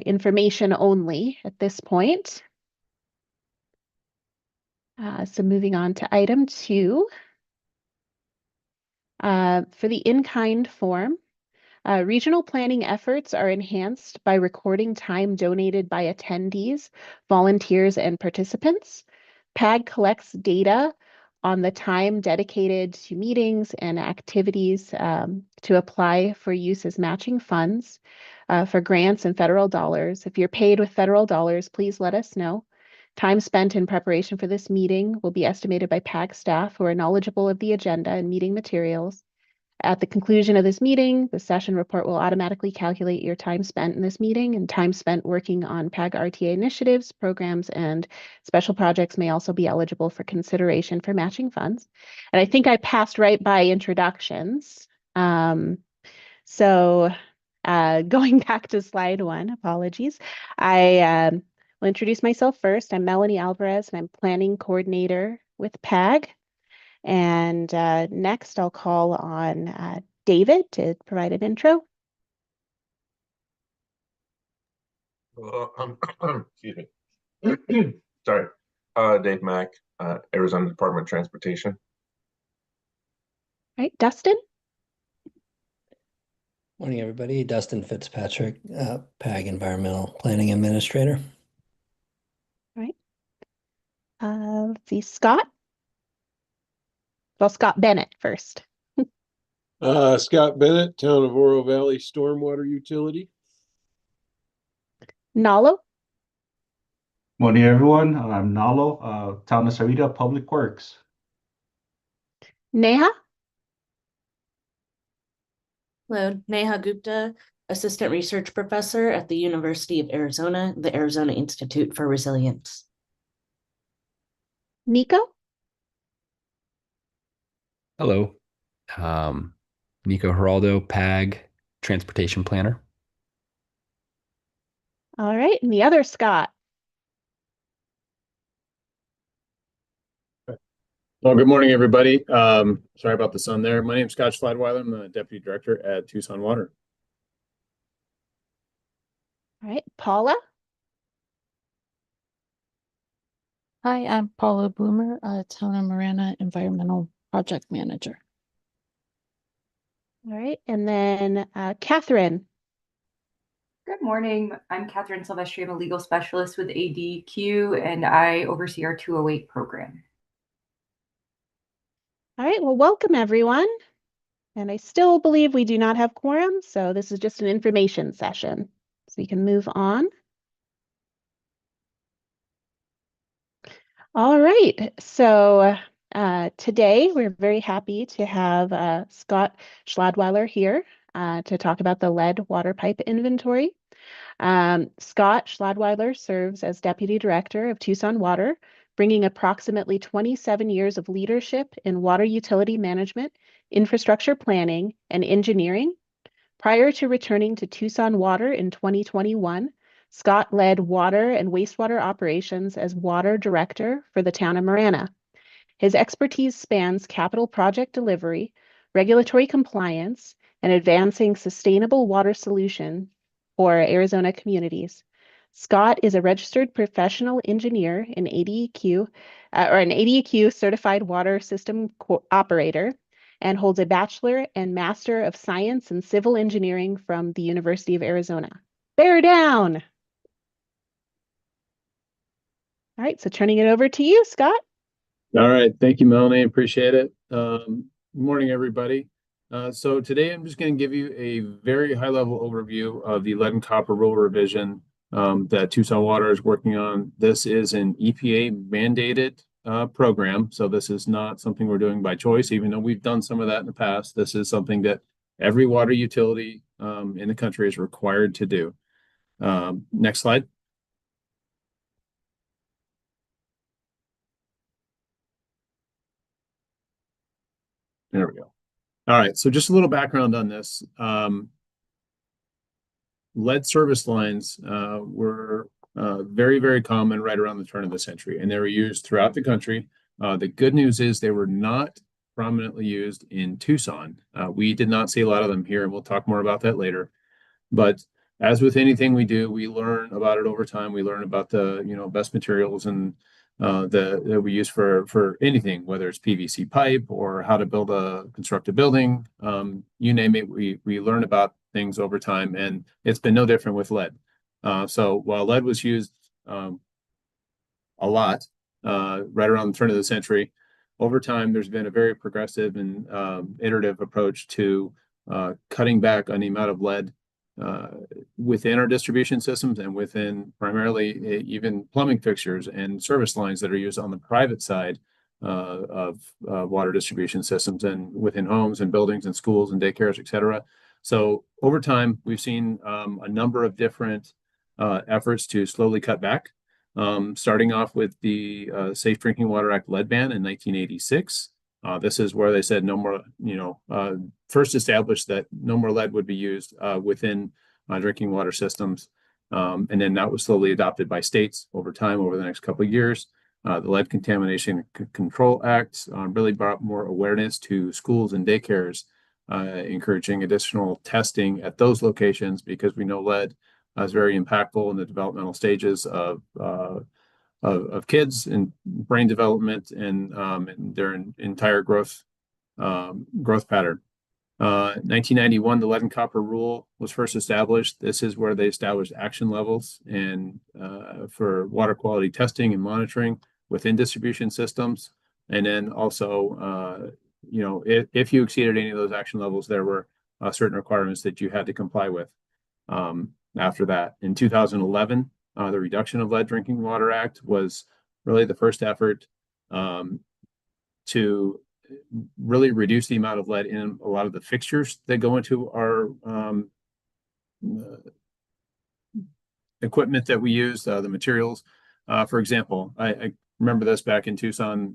information only at this point. So moving on to item 2. For the in-kind form, regional planning efforts are enhanced by recording time donated by attendees, volunteers, and participants. PAG collects data on the time dedicated to meetings and activities to apply for use as matching funds for grants and federal dollars. If you're paid with federal dollars, please let us know. Time spent in preparation for this meeting will be estimated by PAG staff who are knowledgeable of the agenda and meeting materials. At the conclusion of this meeting, the session report will automatically calculate your time spent in this meeting, and time spent working on PAG RTA initiatives, programs, and special projects may also be eligible for consideration for matching funds. And I think I passed right by introductions. Going back to slide 1, apologies. I will introduce myself first. I'm Melanie Alvarez, and I'm planning coordinator with PAG. And next, I'll call on David to provide an intro. Excuse me. Sorry. Dave Mack, Arizona Department of Transportation. All right, Dustin. Morning, everybody. Dustin Fitzpatrick, PAG Environmental Planning Administrator. All right. See Scott. Well, Scott Bennett first. Scott Bennett, Town of Oro Valley Stormwater Utility. Nalo. Morning, everyone. I'm Nalo, Town of Sarita Public Works. Neha. Hello, Neha Gupta, Assistant Research Professor at the University of Arizona, the Arizona Institute for Resilience. Nico. Hello, Nico Geraldo, PAG Transportation Planner. All right, and the other Scott. Well, good morning, everybody. Sorry about the sun there. My name is Scott Schladweiler. I'm the Deputy Director at Tucson Water. All right, Paula. Hi, I'm Paula Boomer, Town of Marana Environmental Project Manager. All right, and then Catherine. Good morning. I'm Catherine Silvestri. I'm a legal specialist with ADQ, and I oversee our 208 program. All right, well, welcome everyone. And I still believe we do not have quorum, so this is just an information session. So we can move on. All right, so today we're very happy to have Scott Schladweiler here to talk about the lead water pipe inventory. Scott Schladweiler serves as Deputy Director of Tucson Water, bringing approximately 27 years of leadership in water utility management, infrastructure planning, and engineering. Prior to returning to Tucson Water in 2021, Scott led water and wastewater operations as Water Director for the town of Marana. His expertise spans capital project delivery, regulatory compliance, and advancing sustainable water solution for Arizona communities. Scott is a registered professional engineer in ADEQ, or an ADEQ certified water system operator, and holds a Bachelor and Master of Science in Civil Engineering from the University of Arizona. Bear down! All right, so turning it over to you, Scott. All right. Thank you, Melanie. Appreciate it. Good morning, everybody. So today I'm just going to give you a very high-level overview of the lead and copper rule revision that Tucson Water is working on. This is an EPA-mandated program, so this is not something we're doing by choice, even though we've done some of that in the past. This is something that every water utility in the country is required to do. Next slide. There we go. All right, so just a little background on this. Lead service lines were very, very common right around the turn of the century, and they were used throughout the country. The good news is they were not prominently used in Tucson. We did not see a lot of them here, and we'll talk more about that later. But as with anything we do, we learn about it over time. We learn about the, best materials and that we use for anything, whether it's PVC pipe or how to construct a building. You name it, we learn about things over time, and it's been no different with lead. So while lead was used a lot right around the turn of the century, over time there's been a very progressive and iterative approach to cutting back on the amount of lead within our distribution systems and within primarily even plumbing fixtures and service lines that are used on the private side of water distribution systems and within homes and buildings and schools and daycares, et cetera. So over time, we've seen a number of different efforts to slowly cut back, starting off with the Safe Drinking Water Act lead ban in 1986. This is where they said no more, first established that no more lead would be used within drinking water systems. And then that was slowly adopted by states over time, over the next couple of years. The Lead Contamination Control Act really brought more awareness to schools and daycares, encouraging additional testing at those locations because we know lead is very impactful in the developmental stages of kids and brain development and their entire growth pattern. 1991, the lead and copper rule was first established. This is where they established action levels and for water quality testing and monitoring within distribution systems. And then also, if you exceeded any of those action levels, there were certain requirements that you had to comply with. After that, in 2011, the Reduction of Lead Drinking Water Act was really the first effort to really reduce the amount of lead in a lot of the fixtures that go into our equipment that we use, the materials. For example, I remember this back in Tucson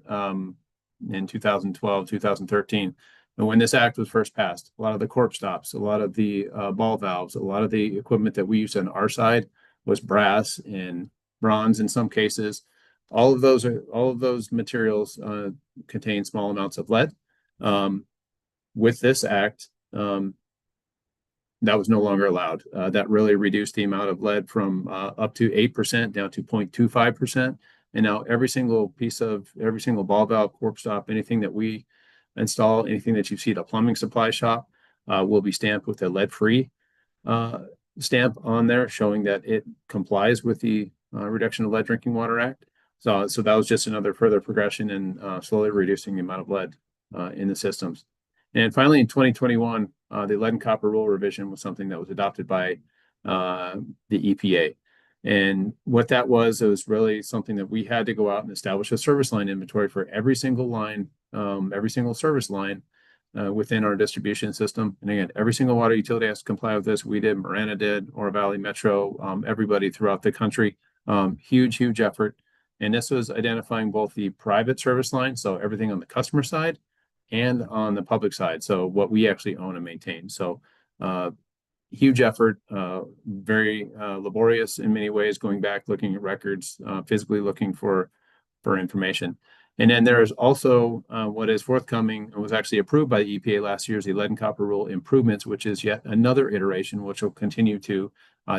in 2012, 2013. And when this act was first passed, a lot of the corp stops, a lot of the ball valves, a lot of the equipment that we use on our side was brass and bronze in some cases. All of those materials contain small amounts of lead. With this act, that was no longer allowed. That really reduced the amount of lead from up to 8% down to 0.25%. And now every single ball valve, corp stop, anything that we install, anything that you see at a plumbing supply shop will be stamped with a lead-free stamp on there, showing that it complies with the Reduction of Lead Drinking Water Act. So that was just another further progression in slowly reducing the amount of lead in the systems. And finally, in 2021, the lead and copper rule revision was something that was adopted by the EPA. And what that was, it was really something that we had to go out and establish a service line inventory for every single line, every single service line within our distribution system. And again, every single water utility has to comply with this. We did, Marana did, Oro Valley Metro, everybody throughout the country. Huge effort. And this was identifying both the private service line, so everything on the customer side, and on the public side, so what we actually own and maintain. So huge effort, very laborious in many ways, going back, looking at records, physically looking for information. And then there is also what is forthcoming and was actually approved by the EPA last year is the lead and copper rule improvements, which is yet another iteration, which will continue to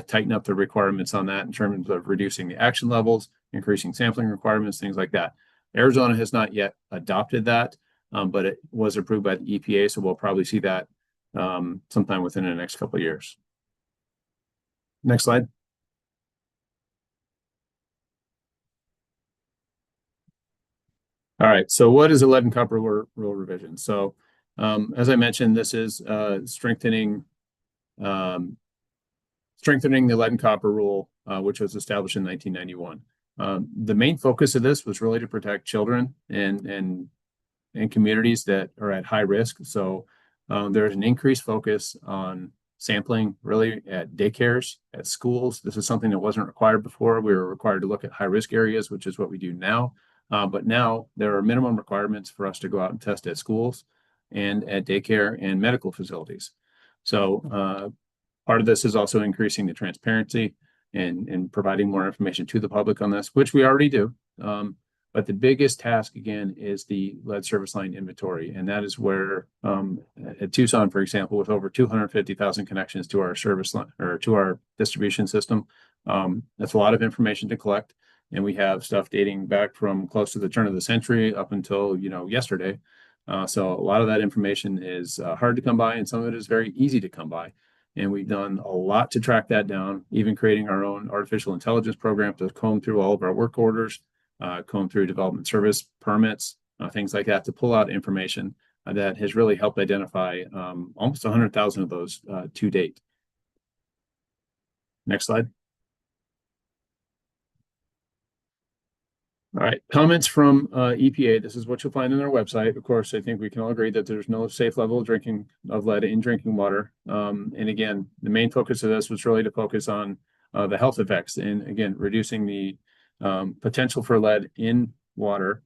tighten up the requirements on that in terms of reducing the action levels, increasing sampling requirements, things like that. Arizona has not yet adopted that, but it was approved by the EPA, so we'll probably see that sometime within the next couple of years. Next slide. All right, so what is a lead and copper rule revision? So as I mentioned, this is strengthening the lead and copper rule, which was established in 1991. The main focus of this was really to protect children and communities that are at high risk. So there's an increased focus on sampling really at daycares, at schools. This is something that wasn't required before. We were required to look at high risk areas, which is what we do now. But now there are minimum requirements for us to go out and test at schools and at daycare and medical facilities. So part of this is also increasing the transparency and providing more information to the public on this, which we already do. But But the biggest task, again, is the lead service line inventory. And that is where at Tucson, for example, with over 250,000 connections to our service line or to our distribution system, that's a lot of information to collect. And we have stuff dating back from close to the turn of the century up until, yesterday. So a lot of that information is hard to come by, and some of it is very easy to come by. And we've done a lot to track that down, even creating our own artificial intelligence program to comb through all of our work orders, comb through development service permits, things like that, to pull out information that has really helped identify almost 100,000 of those to date. Next slide. All right, comments from EPA. This is what you'll find on their website. Of course, I think we can all agree that there's no safe level of lead in drinking water. And again, the main focus of this was really to focus on the health effects, and again, reducing the potential for lead in water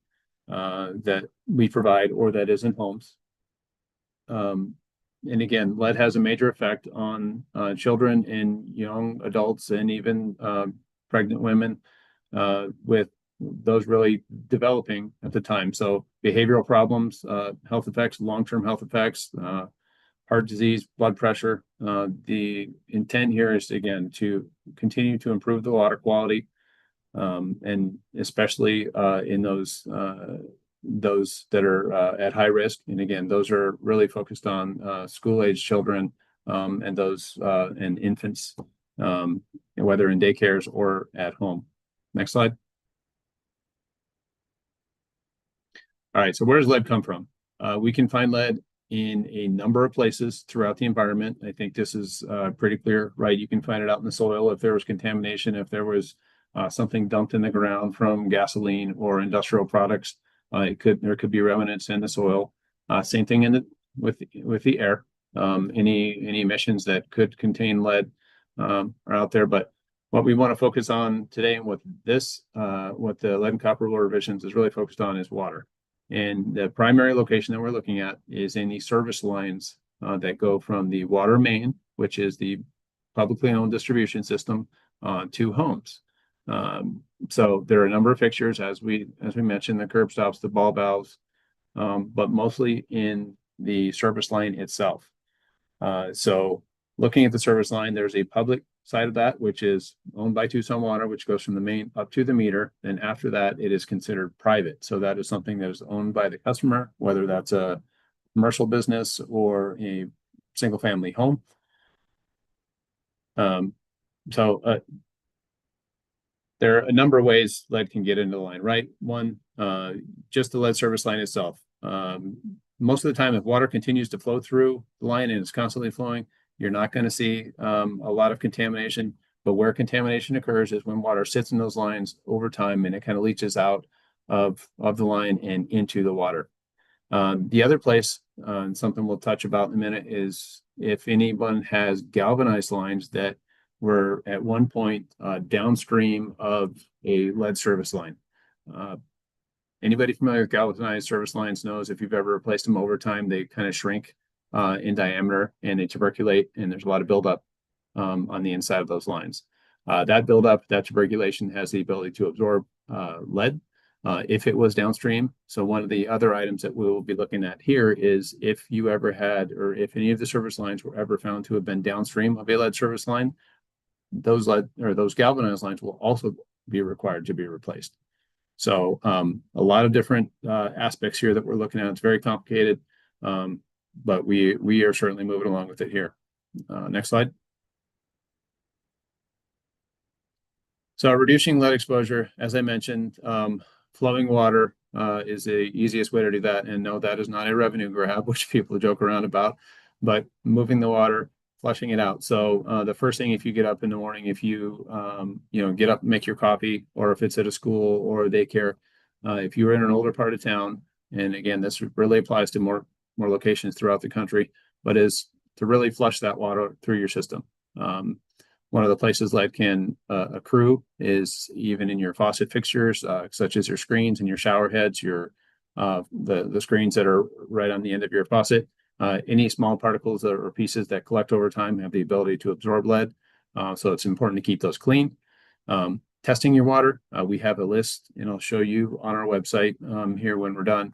that we provide or that is in homes. And again, lead has a major effect on children and young adults and even pregnant women with those really developing at the time. So behavioral problems, health effects, long-term health effects, heart disease, blood pressure. The intent here is, again, to continue to improve the water quality, and especially in those that are at high risk. And again, those are really focused on school-age children and those and infants, whether in daycares or at home. Next slide. All right, so where does lead come from? We can find lead in a number of places throughout the environment. I think this is pretty clear, right? You can find it out in the soil if there was contamination, if there was something dumped in the ground from gasoline or industrial products. There could be remnants in the soil. Same thing with the air. Any emissions that could contain lead are out there. But what we want to focus on today, and what the lead and copper rule revisions is really focused on, is water. And the primary location that we're looking at is in the service lines that go from the water main, which is the publicly owned distribution system, to homes. So there are a number of fixtures, as we mentioned, the curb stops, the ball valves, but mostly in the service line itself. So looking at the service line, there's a public side of that, which is owned by Tucson Water, which goes from the main up to the meter. And after that, it is considered private. So that is something that is owned by the customer, whether that's a commercial business or a single family home. There are a number of ways lead can get into the line, right? One, just the lead service line itself. Most of the time, if water continues to flow through the line and it's constantly flowing, you're not going to see a lot of contamination. But where contamination occurs is when water sits in those lines over time and it kind of leaches out of the line and into the water. The other place, and something we'll touch about in a minute, is if anyone has galvanized lines that were at one point downstream of a lead service line. Anybody familiar with galvanized service lines knows if you've ever replaced them over time, they kind of shrink in diameter and they tuberculate, and there's a lot of buildup on the inside of those lines. That buildup, that tuberculation, has the ability to absorb lead if it was downstream. So one of the other items that we will be looking at here is if you ever had, or if any of the service lines were ever found to have been downstream of a lead service line, those galvanized lines will also be required to be replaced. So a lot of different aspects here that we're looking at. It's very complicated, but we are certainly moving along with it here. Next slide. So reducing lead exposure, as I mentioned, flowing water is the easiest way to do that. And no, that is not a revenue grab, which people joke around about, but moving the water, flushing it out. So the first thing, if you get up in the morning, if you get up and make your coffee, or if it's at a school or a daycare, if you're in an older part of town, and again, this really applies to more locations throughout the country, but is to really flush that water through your system. One of the places lead can accrue is even in your faucet fixtures, such as your screens and your shower heads, the screens that are right on the end of your faucet. Any small particles or pieces that collect over time have the ability to absorb lead. So it's important to keep those clean. testing your water, we have a list, and I'll show you on our website here when we're done,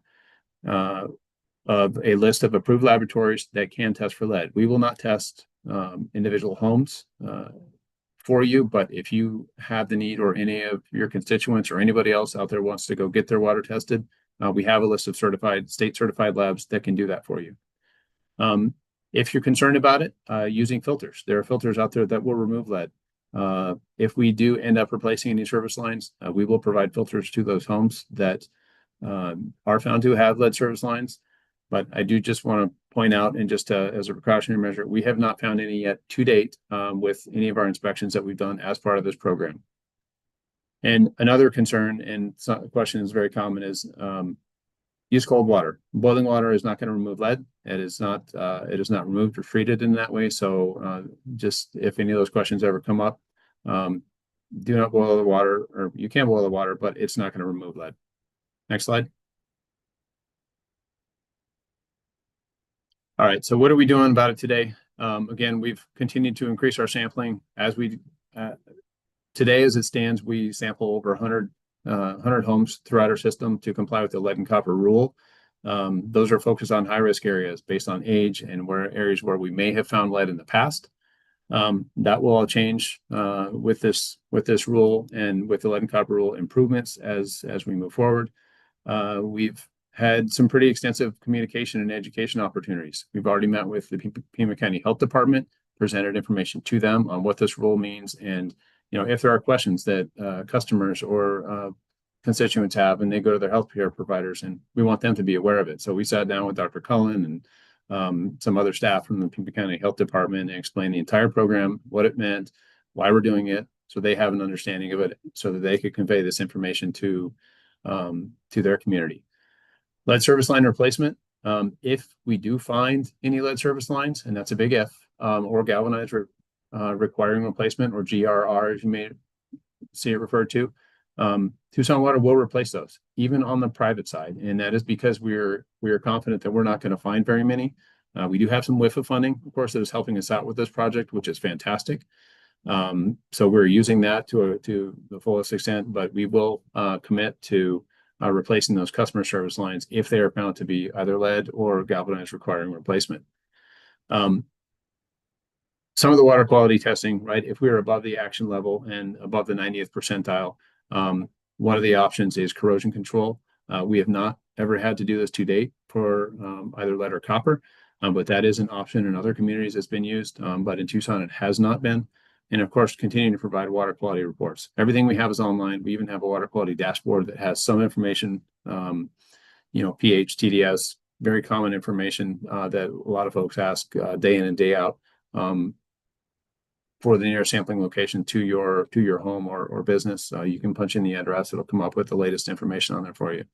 of a list of approved laboratories that can test for lead. We will not test individual homes for you, but if you have the need, or any of your constituents or anybody else out there wants to go get their water tested, we have a list of state certified labs that can do that for you. If you're concerned about it, using filters, there are filters out there that will remove lead. If we do end up replacing any service lines, we will provide filters to those homes that are found to have lead service lines. But I do just want to point out, and just as a precautionary measure, we have not found any yet to date with any of our inspections that we've done as part of this program. And another concern, and a question is very common, is use cold water. Boiling water is not going to remove lead. It is not removed or treated in that way. So just if any of those questions ever come up, do not boil the water, or you can boil the water, but it's not going to remove lead. Next slide. All right, so what are we doing about it today? Again, we've continued to increase our sampling. Today, as it stands, we sample over 100 homes throughout our system to comply with the lead and copper rule. Those are focused on high-risk areas based on age and areas where we may have found lead in the past. That will all change with this rule, and with the lead and copper rule improvements as we move forward. We've had some pretty extensive communication and education opportunities. We've already met with the Pima County Health Department, presented information to them on what this rule means, and if there are questions that customers or constituents have, and they go to their healthcare providers, and we want them to be aware of it. So we sat down with Dr. Cullen and some other staff from the Pima County Health Department and explained the entire program, what it meant, why we're doing it, so they have an understanding of it, so that they could convey this information to their community. Lead service line replacement. If we do find any lead service lines, and that's a big if, or galvanized requiring replacement, or GRR, as you may see it referred to, Tucson Water will replace those, even on the private side. And that is because we are confident that we're not going to find very many. We do have some WIFA funding, of course, that is helping us out with this project, which is fantastic. So we're using that to the fullest extent, but we will commit to replacing those customer service lines if they are found to be either lead or galvanized requiring replacement. Some of the water quality testing, right? If we are above the action level and above the 90th percentile, one of the options is corrosion control. We have not ever had to do this to date for either lead or copper, but that is an option in other communities that's been used. But in Tucson, it has not been. And of course, continuing to provide water quality reports. Everything we have is online. We even have a water quality dashboard that has some information, pH, TDS, very common information that a lot of folks ask day in and day out for the nearest sampling location to your home or business. You can punch in the address. It'll come up with the latest information on there for you.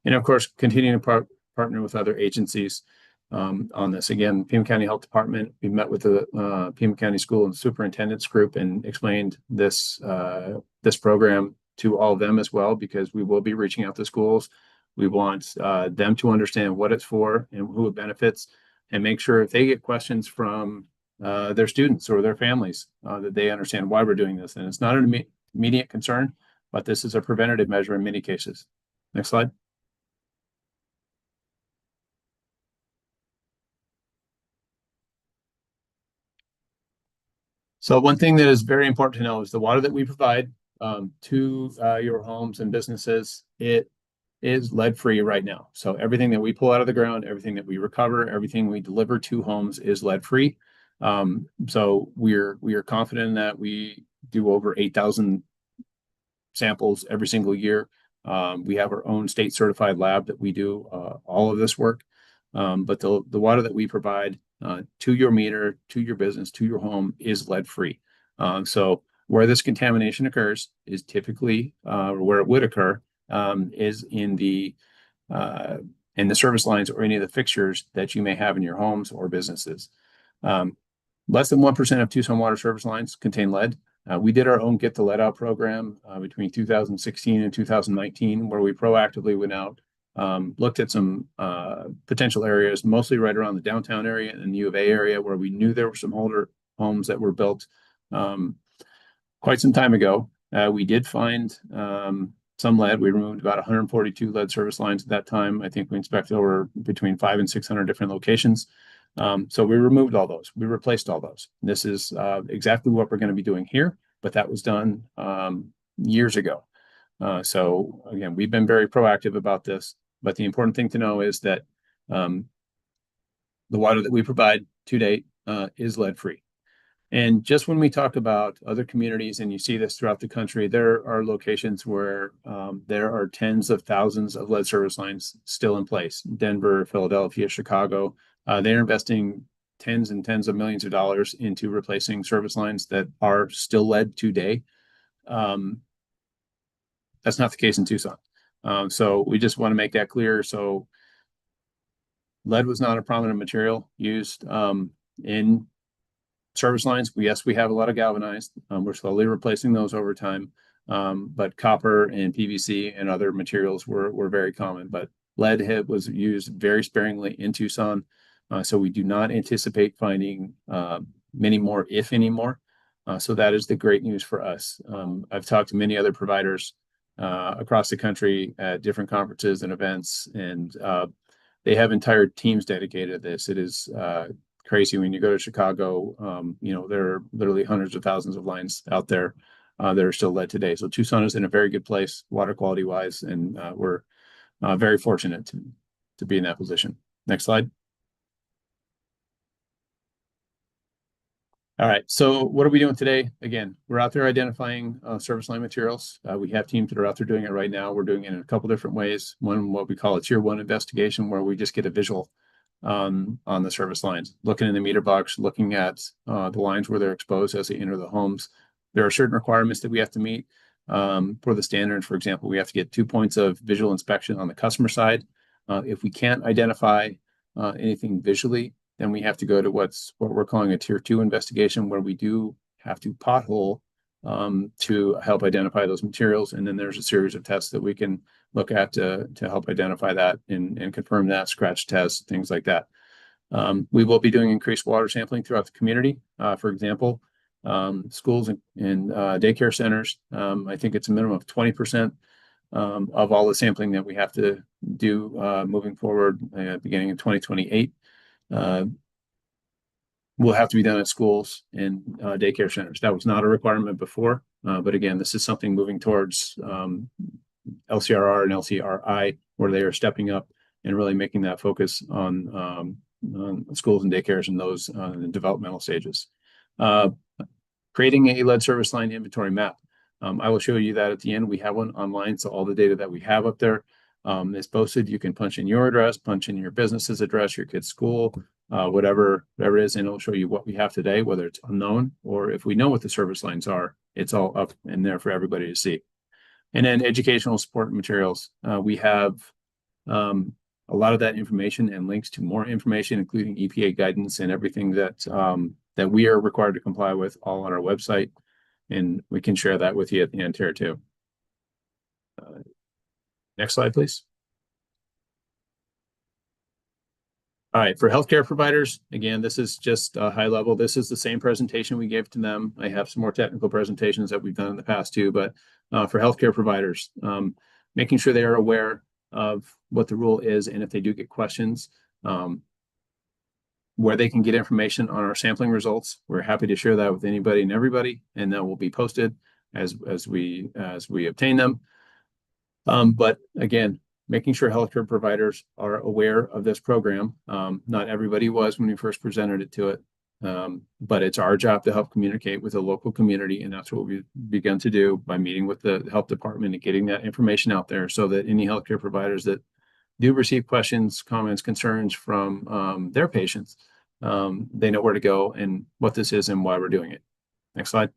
And of course, continuing to partner with other agencies on this. Again, Pima County Health Department, we met with the Pima County School and Superintendents Group and explained this program to all of them as well, because we will be reaching out to schools. We want them to understand what it's for and who it benefits, and make sure if they get questions from their students or their families, that they understand why we're doing this. And it's not an immediate concern, but this is a preventative measure in many cases. Next slide. So one thing that is very important to know is the water that we provide to your homes and businesses, it is lead-free right now. So everything that we pull out of the ground, everything that we recover, everything we deliver to homes is lead-free. So we are confident in that. We do over 8,000 samples every single year. We have our own state certified lab that we do all of this work. But the water that we provide to your meter, to your business, to your home is lead-free. So where this contamination occurs is typically, or where it would occur, is in the service lines or any of the fixtures that you may have in your homes or businesses. Less than 1% of Tucson water service lines contain lead. We did our own Get the Lead Out program between 2016 and 2019, where we proactively went out, looked at some potential areas, mostly right around the downtown area and the U of A area, where we knew there were some older homes that were built quite some time ago. We did find some lead. We removed about 142 lead service lines at that time. I think we inspected over between 500 and 600 different locations. So we removed all those. We replaced all those. This is exactly what we're going to be doing here, but that was done years ago. So again, we've been very proactive about this, but the important thing to know is that the water that we provide to date is lead-free. And just when we talk about other communities, and you see this throughout the country, there are locations where there are tens of thousands of lead service lines still in place. Denver, Philadelphia, Chicago, they're investing tens and tens of millions of dollars into replacing service lines that are still lead today. That's not the case in Tucson. So we just want to make that clear. So lead was not a prominent material used in service lines. Yes, we have a lot of galvanized. We're slowly replacing those over time. But copper and PVC and other materials were very common. But lead was used very sparingly in Tucson. So we do not anticipate finding many more, if any more. So that is the great news for us. I've talked to many other providers across the country at different conferences and events, and they have entire teams dedicated to this. It is crazy when you go to Chicago. There are literally hundreds of thousands of lines out there that are still lead today. So Tucson is in a very good place, water quality wise, and we're very fortunate to be in that position. Next slide. All right, so what are we doing today? Again, we're out there identifying service line materials. We have teams that are out there doing it right now. We're doing it in a couple different ways. One, what we call a tier 1 investigation, where we just get a visual on the service lines, looking in the meter box, looking at the lines where they're exposed as they enter the homes. There are certain requirements that we have to meet for the standard. For example, we have to get 2 points of visual inspection on the customer side. If we can't identify anything visually, then we have to go to what we're calling a tier 2 investigation, where we do have to pothole to help identify those materials. And then there's a series of tests that we can look at to help identify that and confirm that, scratch tests, things like that. We will be doing increased water sampling throughout the community. For example, schools and daycare centers, I think it's a minimum of 20% of all the sampling that we have to do moving forward beginning in 2028. Will have to be done at schools and daycare centers. That was not a requirement before, but again, this is something moving towards LCRR and LCRI, where they are stepping up and really making that focus on schools and daycares and those in the developmental stages. Creating a lead service line inventory map. I will show you that at the end. We have one online, so all the data that we have up there is posted. You can punch in your address, punch in your business's address, your kid's school, whatever it is, and it'll show you what we have today, whether it's unknown or if we know what the service lines are. It's all up in there for everybody to see. And then educational support materials. We have a lot of that information and links to more information, including EPA guidance and everything that that we are required to comply with, all on our website, and we can share that with you at the end here too. Next slide, please. All right, for healthcare providers, again, this is just a high level. This is the same presentation we gave to them. I have some more technical presentations that we've done in the past too, but for healthcare providers, making sure they are aware of what the rule is, and if they do get questions, where they can get information on our sampling results. We're happy to share that with anybody and everybody, and that will be posted as we obtain them. But again, making sure healthcare providers are aware of this program. Not everybody was when we first presented it to it, but it's our job to help communicate with the local community, and that's what we've begun to do by meeting with the health department and getting that information out there, so that any healthcare providers that do receive questions, comments, concerns from their patients, they know where to go and what this is and why we're doing it. Next slide.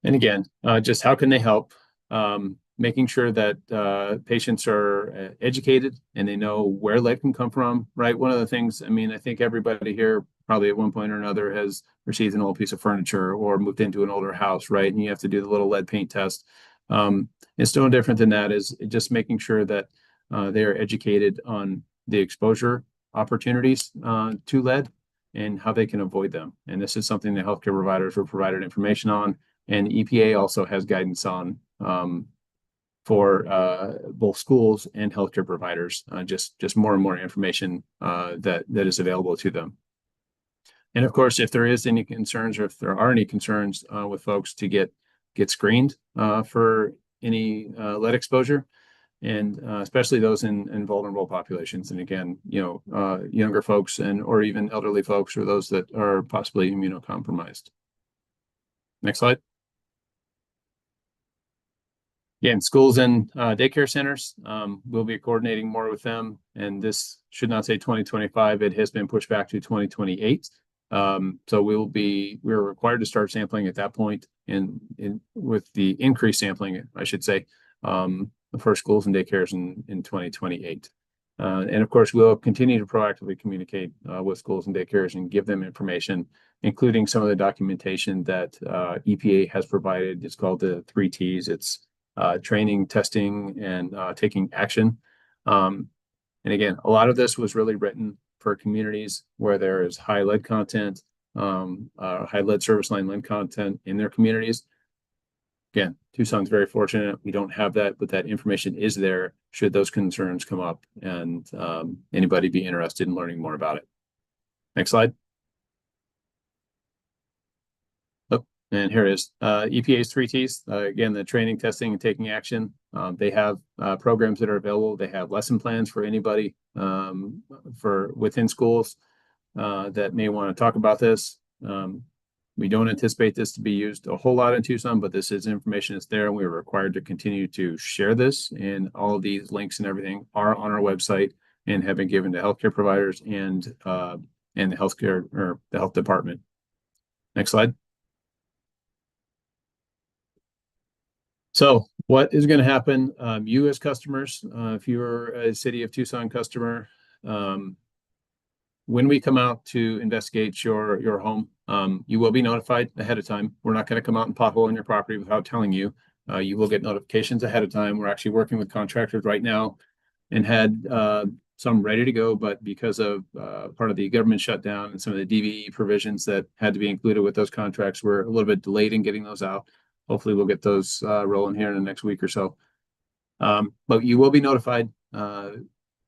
And again, just how can they help? Making sure that patients are educated and they know where lead can come from, right? One of the things, I mean, I think everybody here probably at one point or another has received an old piece of furniture or moved into an older house, right? And you have to do the little lead paint test. It's no different than that, is just making sure that they are educated on the exposure opportunities to lead and how they can avoid them. And this is something that healthcare providers were provided information on, and EPA also has guidance on for both schools and healthcare providers. Just more and more information that is available to them. And of course, if there is any concerns, or if there are any concerns with folks, to get screened for any lead exposure, and especially those in vulnerable populations. And again, younger folks or even elderly folks, or those that are possibly immunocompromised. Next slide. Again, schools and daycare centers, we'll be coordinating more with them. And this should not say 2025. It has been pushed back to 2028. So we're required to start sampling at that point, and with the increased sampling, I should say, for schools and daycares in 2028. And of course, we'll continue to proactively communicate with schools and daycares and give them information, including some of the documentation that EPA has provided. It's called the 3 Ts. It's training, testing, and taking action. And again, a lot of this was really written for communities where there is high lead content, high lead service line lead content in their communities. Again, Tucson's very fortunate. We don't have that, but that information is there should those concerns come up and anybody be interested in learning more about it. Next slide. Oh, and here it is. EPA's 3 Ts. Again, the training, testing, and taking action. They have programs that are available. They have lesson plans for anybody for within schools that may want to talk about this. We don't anticipate this to be used a whole lot in Tucson, but this is information that's there, and we are required to continue to share this. And all of these links and everything are on our website and have been given to healthcare providers and the healthcare, or the health department. Next slide. So what is going to happen? You as customers, if you're a City of Tucson customer, when we come out to investigate your home, you will be notified ahead of time. We're not going to come out and pothole on your property without telling you. You will get notifications ahead of time. We're actually working with contractors right now and had some ready to go, but because of part of the government shutdown and some of the DVE provisions that had to be included with those contracts, we're a little bit delayed in getting those out. Hopefully we'll get those rolling here in the next week or so. But you will be notified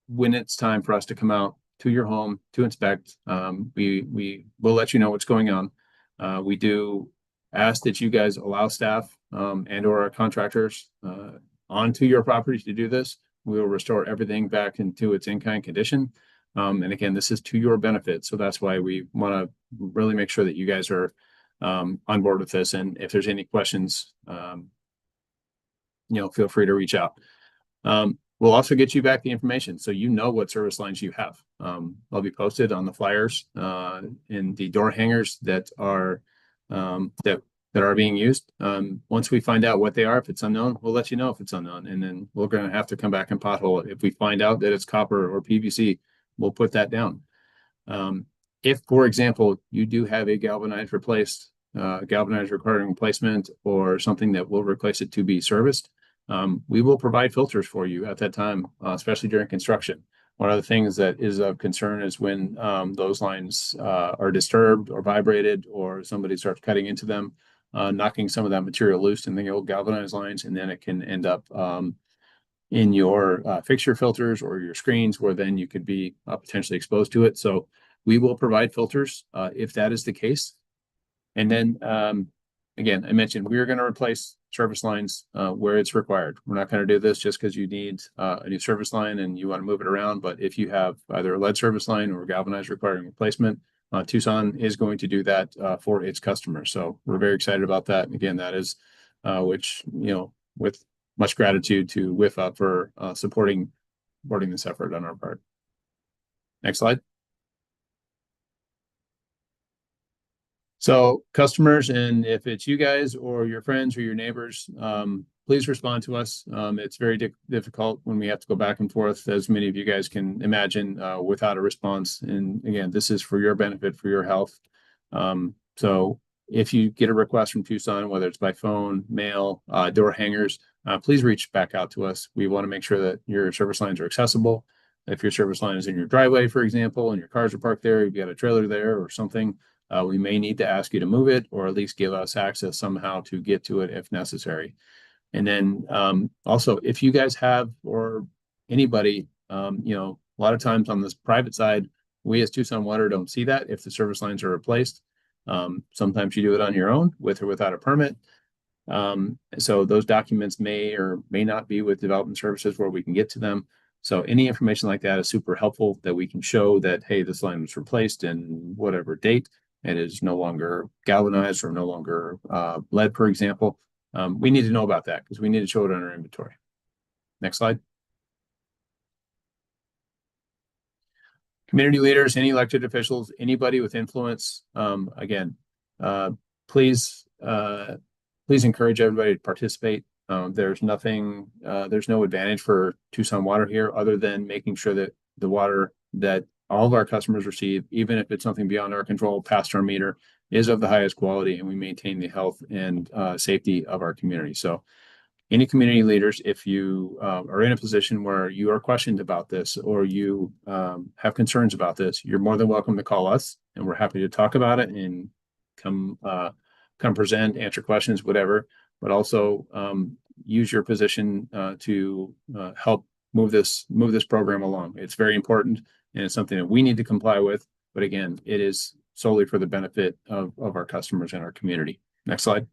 when it's time for us to come out to your home to inspect. We will let you know what's going on. We do ask that you guys allow staff and or our contractors onto your property to do this. We will restore everything back into its in-kind condition. And again, this is to your benefit. So that's why we want to really make sure that you guys are on board with this. And if there's any questions, feel free to reach out. We'll also get you back the information so you know what service lines you have. They'll be posted on the flyers in the door hangers that are being used. Once we find out what they are, if it's unknown, we'll let you know if it's unknown, and then we're going to have to come back and pothole it. If we find out that it's copper or PVC, we'll put that down. If, for example, you do have a galvanized requiring replacement, or something that will replace it to be serviced, we will provide filters for you at that time, especially during construction. One of the things that is of concern is when those lines are disturbed or vibrated, or somebody starts cutting into them, knocking some of that material loose in the old galvanized lines, and then it can end up in your fixture filters or your screens, where then you could be potentially exposed to it. So we will provide filters if that is the case. And then again, I mentioned we're going to replace service lines where it's required. We're not going to do this just because you need a new service line and you want to move it around. But if you have either a lead service line or galvanized requiring replacement, Tucson is going to do that for its customers. So we're very excited about that. And again, that is which, with much gratitude to WIFA for supporting this effort on our part. Next slide. So customers, and if it's you guys or your friends or your neighbors, please respond to us. It's very difficult when we have to go back and forth, as many of you guys can imagine, without a response. And again, this is for your benefit, for your health. So if you get a request from Tucson, whether it's by phone, mail, door hangers, please reach back out to us. We want to make sure that your service lines are accessible. if your service line is in your driveway, for example, and your cars are parked there, you've got a trailer there or something, we may need to ask you to move it or at least give us access somehow to get to it if necessary. And then also, if you guys have, or anybody, a lot of times on this private side, we as Tucson Water don't see that if the service lines are replaced. Sometimes you do it on your own with or without a permit. So those documents may or may not be with development services where we can get to them. So any information like that is super helpful, that we can show that, hey, this line was replaced in whatever date. It is no longer galvanized or no longer lead, for example. We need to know about that because we need to show it on our inventory. Next slide. Community leaders, any elected officials, anybody with influence, again, please encourage everybody to participate. There's no advantage for Tucson Water here other than making sure that the water that all of our customers receive, even if it's something beyond our control, past our meter, is of the highest quality, and we maintain the health and safety of our community. So any community leaders, if you are in a position where you are questioned about this or you have concerns about this, you're more than welcome to call us, and we're happy to talk about it and come present, answer questions, whatever, but also use your position to help move this program along. It's very important, and it's something that we need to comply with. But again, it is solely for the benefit of our customers and our community. Next slide.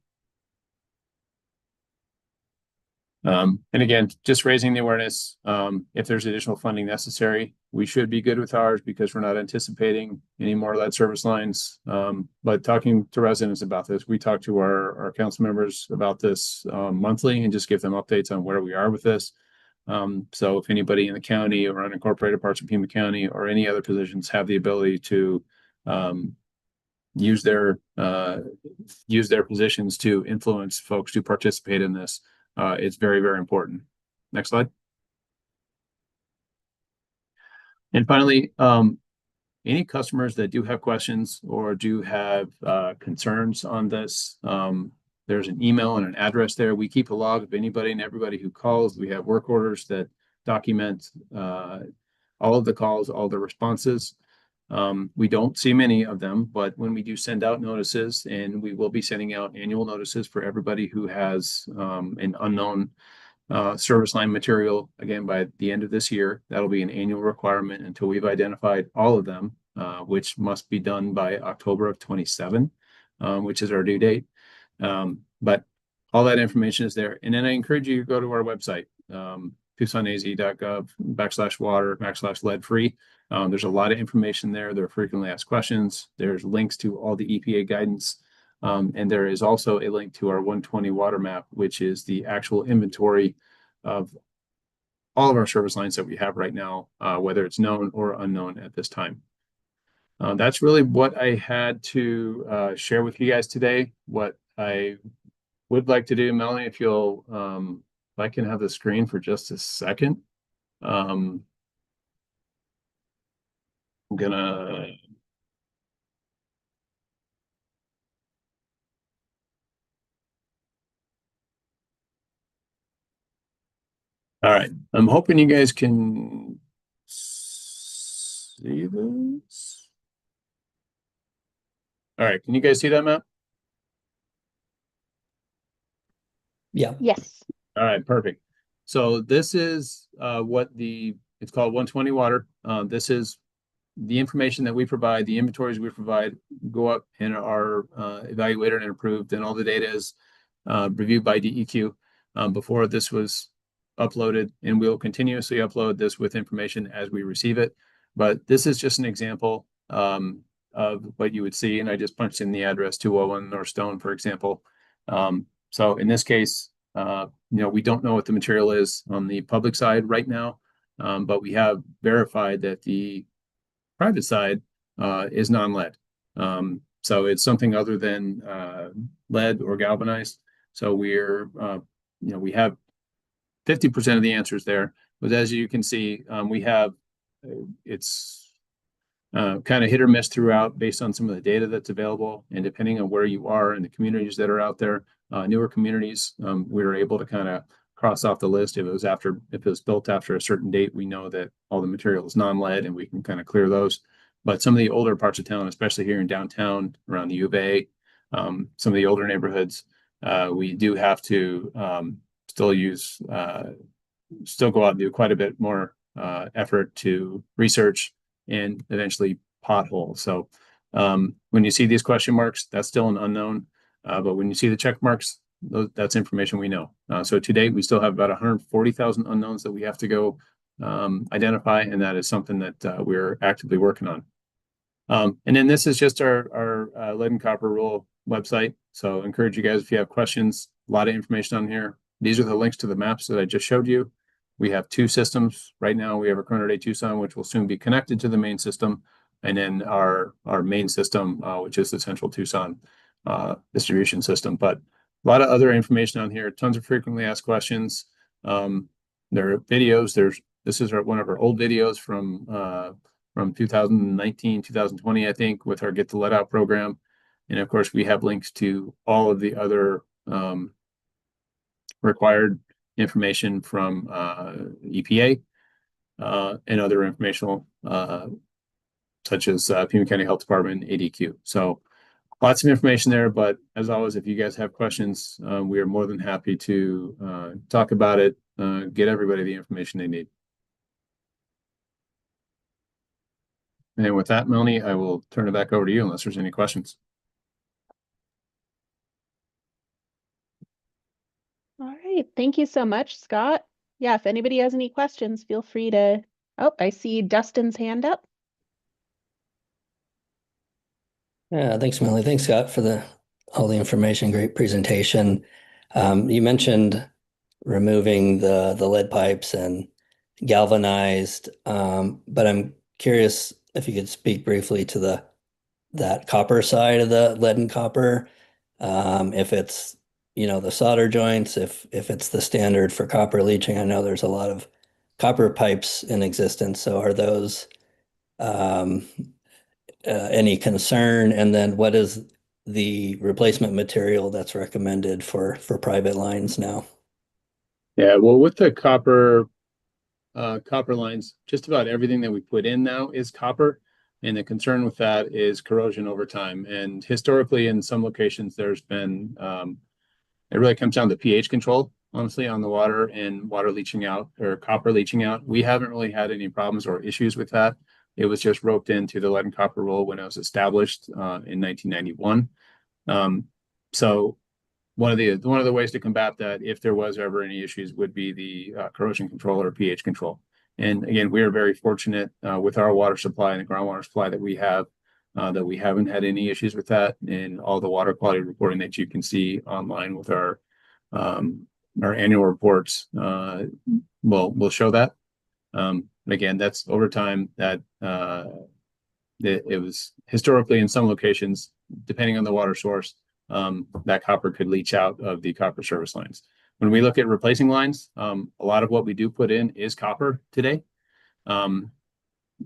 And again, just raising the awareness. If there's additional funding necessary, we should be good with ours because we're not anticipating any more lead service lines. But talking to residents about this, we talk to our council members about this monthly and just give them updates on where we are with this. So if anybody in the county or unincorporated parts of Pima County or any other positions have the ability to use their positions to influence folks to participate in this, it's very, very important. Next slide. And finally, any customers that do have questions or do have concerns on this, there's an email and an address there. We keep a log of anybody and everybody who calls. We have work orders that document all of the calls, all the responses. We don't see many of them, but when we do send out notices, and we will be sending out annual notices for everybody who has an unknown service line material, again, by the end of this year, that'll be an annual requirement until we've identified all of them, which must be done by October of 27, which is our due date. But all that information is there. And then I encourage you to go to our website, tucsonaz.gov/water/lead-free. There's a lot of information there. There are frequently asked questions. There's links to all the EPA guidance. And there is also a link to our 120 water map, which is the actual inventory of all of our service lines that we have right now, whether it's known or unknown at this time. That's really what I had to share with you guys today. What I would like to do, Melanie, if I can have the screen for just a second. I'm gonna. All right, I'm hoping you guys can see this. All right, can you guys see that map? Yeah. Yes. All right, perfect. So this is it's called 120 water. This is the information that we provide, the inventories we provide go up and are evaluated and approved, and all the data is reviewed by DEQ before this was uploaded, and we'll continuously upload this with information as we receive it. But this is just an example of what you would see, and I just punched in the address 201 North Stone, for example. So in this case, we don't know what the material is on the public side right now, but we have verified that the private side is non-lead. So it's something other than lead or galvanized. So we have 50% of the answers there, but as you can see, it's kind of hit or miss throughout based on some of the data that's available, and depending on where you are in the communities that are out there, newer communities, we were able to kind of cross off the list. If it was built after a certain date, we know that all the material is non-lead and we can kind of clear those. But some of the older parts of town, especially here in downtown around the U of A, some of the older neighborhoods, we do have to still go out and do quite a bit more effort to research and eventually pothole. So when you see these question marks, that's still an unknown. But when you see the check marks, that's information we know. So to date, we still have about 140,000 unknowns that we have to go identify, and that is something that we're actively working on. And then this is just our lead and copper rule website. So I encourage you guys, if you have questions, a lot of information on here. These are the links to the maps that I just showed you. We have two systems right now. We have our Corona Day Tucson, which will soon be connected to the main system, and then our main system, which is the Central Tucson distribution system. But a lot of other information on here, tons of frequently asked questions. There are videos. This is one of our old videos from 2019, 2020, I think, with our Get the Lead Out program. And of course, we have links to all of the other required information from EPA and other informational such as Pima County Health Department, ADQ. So lots of information there, but as always, if you guys have questions, we are more than happy to talk about it, get everybody the information they need. And with that, Melanie, I will turn it back over to you unless there's any questions. All right. Thank you so much, Scott. Yeah, if anybody has any questions, feel free to. Oh, I see Dustin's hand up. Yeah, thanks, Melanie. Thanks, Scott, for all the information. Great presentation. You mentioned removing the lead pipes and galvanized, but I'm curious if you could speak briefly to that copper side of the lead and copper, if it's the solder joints, if it's the standard for copper leaching. I know there's a lot of copper pipes in existence, so are those any concern? And then what is the replacement material that's recommended for private lines now? Yeah, well, with the copper lines, just about everything that we put in now is copper. And the concern with that is corrosion over time. And historically, in some locations, there's been, it really comes down to pH control, honestly, on the water and water leaching out or copper leaching out. We haven't really had any problems or issues with that. It was just roped into the lead and copper rule when it was established in 1991. So one of the ways to combat that, if there was ever any issues, would be the corrosion control or pH control. And again, we are very fortunate with our water supply and the groundwater supply that we have, that we haven't had any issues with that. And all the water quality reporting that you can see online with our annual reports will show that. Again, that's over time that it was historically in some locations, depending on the water source, that copper could leach out of the copper service lines. When we look at replacing lines, a lot of what we do put in is copper today.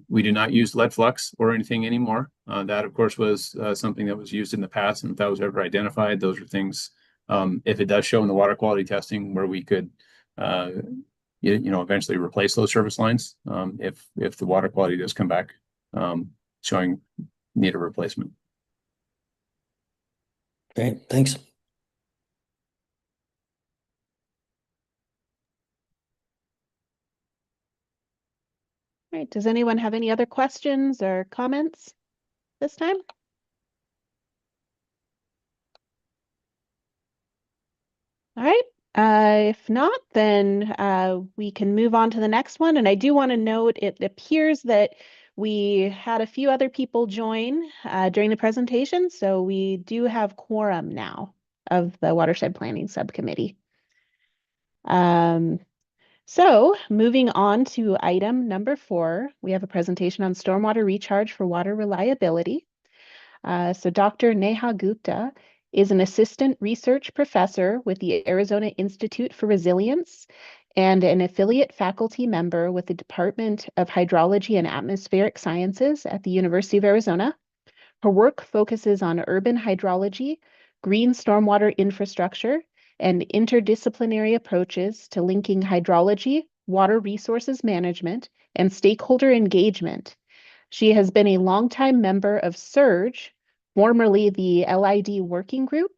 We do not use lead flux or anything anymore. That, of course, was something that was used in the past, and if that was ever identified, those are things, if it does show in the water quality testing, where we could eventually replace those service lines if the water quality does come back showing need a replacement. Great, thanks. All right, does anyone have any other questions or comments this time? All right. If not, then we can move on to the next one. And I do want to note, it appears that we had a few other people join during the presentation, so we do have quorum now of the Watershed Planning Subcommittee. So moving on to item number 4, we have a presentation on stormwater recharge for water reliability. So Dr. Neha Gupta is an assistant research professor with the Arizona Institute for Resilience and an affiliate faculty member with the Department of Hydrology and Atmospheric Sciences at the University of Arizona. Her work focuses on urban hydrology, green stormwater infrastructure, and interdisciplinary approaches to linking hydrology, water resources management, and stakeholder engagement. She has been a longtime member of SURGE, formerly the LID Working Group,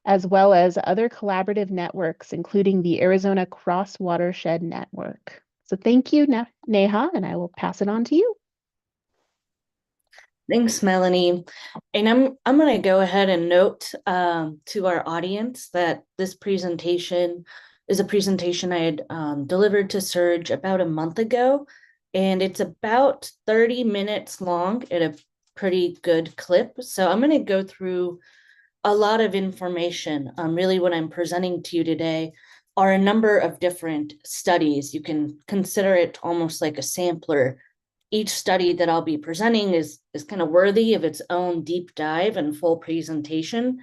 as well as other collaborative networks, including the Arizona Cross Watershed Network. So thank you, Neha, and I will pass it on to you. Thanks, Melanie. And I'm going to go ahead and note to our audience that this presentation is a presentation I had delivered to Surge about a month ago, and it's about 30 minutes long at a pretty good clip. So I'm going to go through a lot of information. Really what I'm presenting to you today are a number of different studies. You can consider it almost like a sampler. Each study that I'll be presenting is kind of worthy of its own deep dive and full presentation.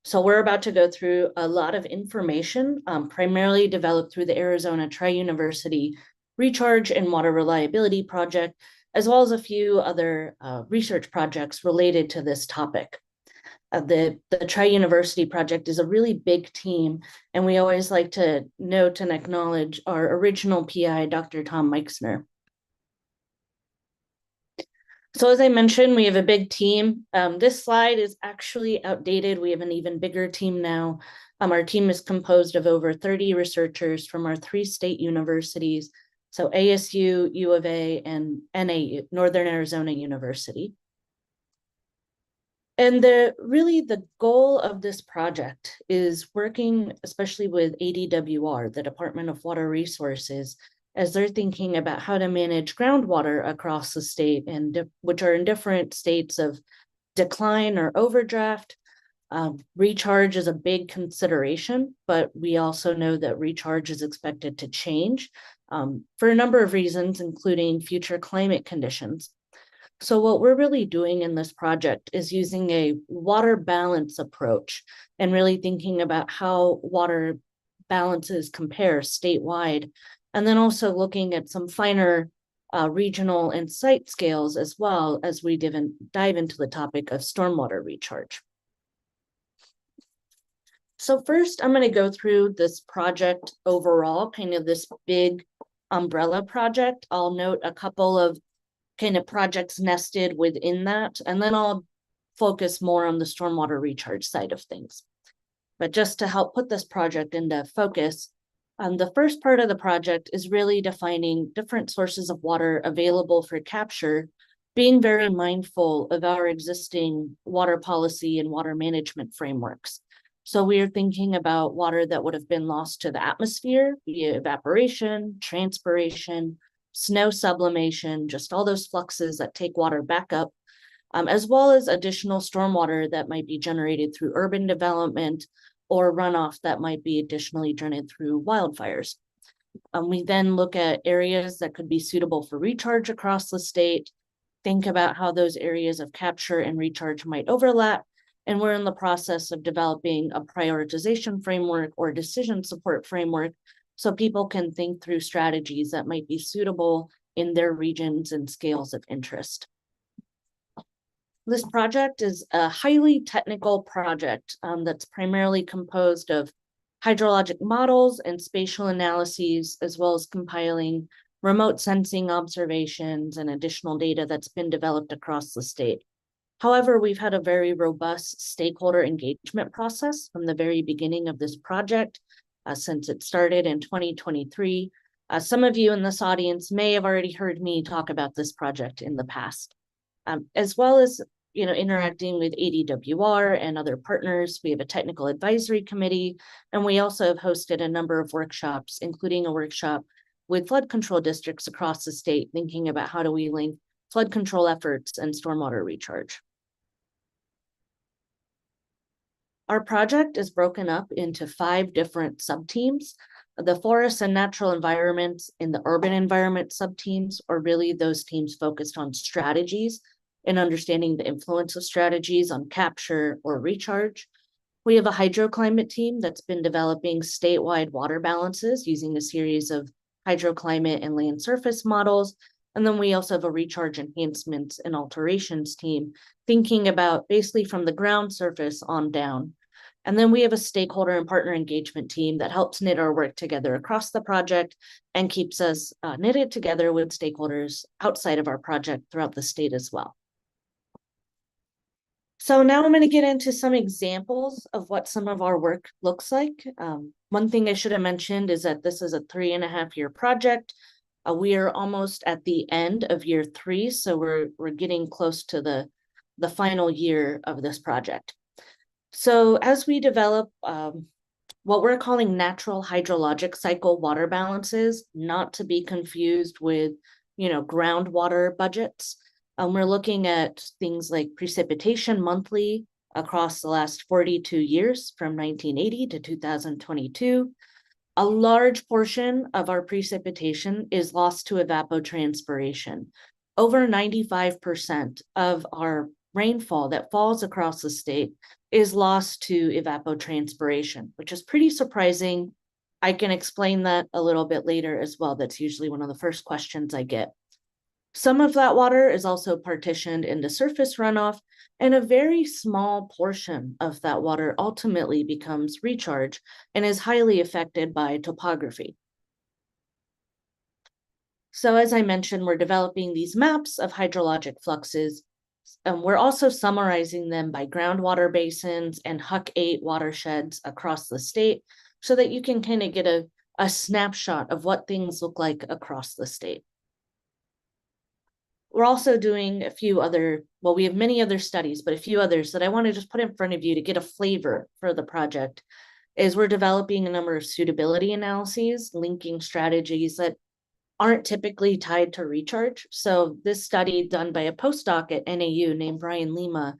So we're about to go through a lot of information, primarily developed through the Arizona Tri-University Recharge and Water Reliability Project, as well as a few other research projects related to this topic. The Tri-University Project is a really big team, and we always like to note and acknowledge our original PI, Dr. Tom Meixner. So as I mentioned, we have a big team. This slide is actually outdated. We have an even bigger team now. Our team is composed of over 30 researchers from our 3 state universities, so ASU, U of A, and NAU, Northern Arizona University. And the goal of this project is working especially with ADWR, the Department of Water Resources, as they're thinking about how to manage groundwater across the state, and which are in different states of decline or overdraft. Recharge is a big consideration, but we also know that recharge is expected to change for a number of reasons, including future climate conditions. So what we're really doing in this project is using a water balance approach and really thinking about how water balances compare statewide, and then also looking at some finer regional and site scales as well as we dive into the topic of stormwater recharge. So first, I'm going to go through this project overall, kind of this big umbrella project. I'll note a couple of kind of projects nested within that, and then I'll focus more on the stormwater recharge side of things. But just to help put this project into focus, the first part of the project is really defining different sources of water available for capture, being very mindful of our existing water policy and water management frameworks. So we are thinking about water that would have been lost to the atmosphere via evaporation, transpiration, snow sublimation, just all those fluxes that take water back up, as well as additional stormwater that might be generated through urban development or runoff that might be additionally drained through wildfires. We then look at areas that could be suitable for recharge across the state, think about how those areas of capture and recharge might overlap, and we're in the process of developing a prioritization framework or decision support framework so people can think through strategies that might be suitable in their regions and scales of interest. This project is a highly technical project that's primarily composed of hydrologic models and spatial analyses, as well as compiling remote sensing observations and additional data that's been developed across the state. However, we've had a very robust stakeholder engagement process from the very beginning of this project, since it started in 2023. Some of you in this audience may have already heard me talk about this project in the past, as well as interacting with ADWR and other partners. We have a technical advisory committee, and we also have hosted a number of workshops, including a workshop with flood control districts across the state, thinking about how do we link flood control efforts and stormwater recharge. Our project is broken up into 5 different subteams. The forests and natural environments in the urban environment subteams are really those teams focused on strategies and understanding the influence of strategies on capture or recharge. We have a hydroclimate team that's been developing statewide water balances using a series of hydroclimate and land surface models. And then we also have a recharge enhancements and alterations team, thinking about basically from the ground surface on down. And then we have a stakeholder and partner engagement team that helps knit our work together across the project and keeps us knitted together with stakeholders outside of our project throughout the state as well. So now I'm going to get into some examples of what some of our work looks like. One thing I should have mentioned is that this is a 3.5-year project. We are almost at the end of year 3, so we're getting close to the final year of this project. So as we develop what we're calling natural hydrologic cycle water balances, not to be confused with, groundwater budgets. We're looking at things like precipitation monthly across the last 42 years from 1980 to 2022. A large portion of our precipitation is lost to evapotranspiration. Over 95% of our rainfall that falls across the state is lost to evapotranspiration, which is pretty surprising. I can explain that a little bit later as well. That's usually one of the first questions I get. Some of that water is also partitioned into surface runoff, and a very small portion of that water ultimately becomes recharge and is highly affected by topography. So as I mentioned, we're developing these maps of hydrologic fluxes. We're also summarizing them by groundwater basins and Huck 8 watersheds across the state so that you can kind of get a snapshot of what things look like across the state. We're also doing a few other, well, we have many other studies, but a few others that I want to just put in front of you to get a flavor for the project is we're developing a number of suitability analyses, linking strategies that aren't typically tied to recharge. So this study done by a postdoc at NAU named Brian Lima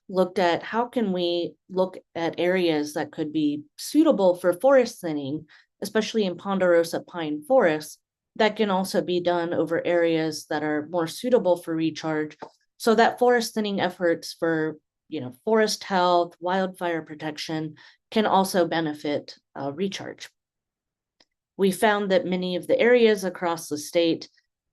looked at how can we look at areas that could be suitable for forest thinning, especially in ponderosa pine forests, that can also be done over areas that are more suitable for recharge. So that forest thinning efforts for, forest health, wildfire protection can also benefit recharge. We found that many of the areas across the state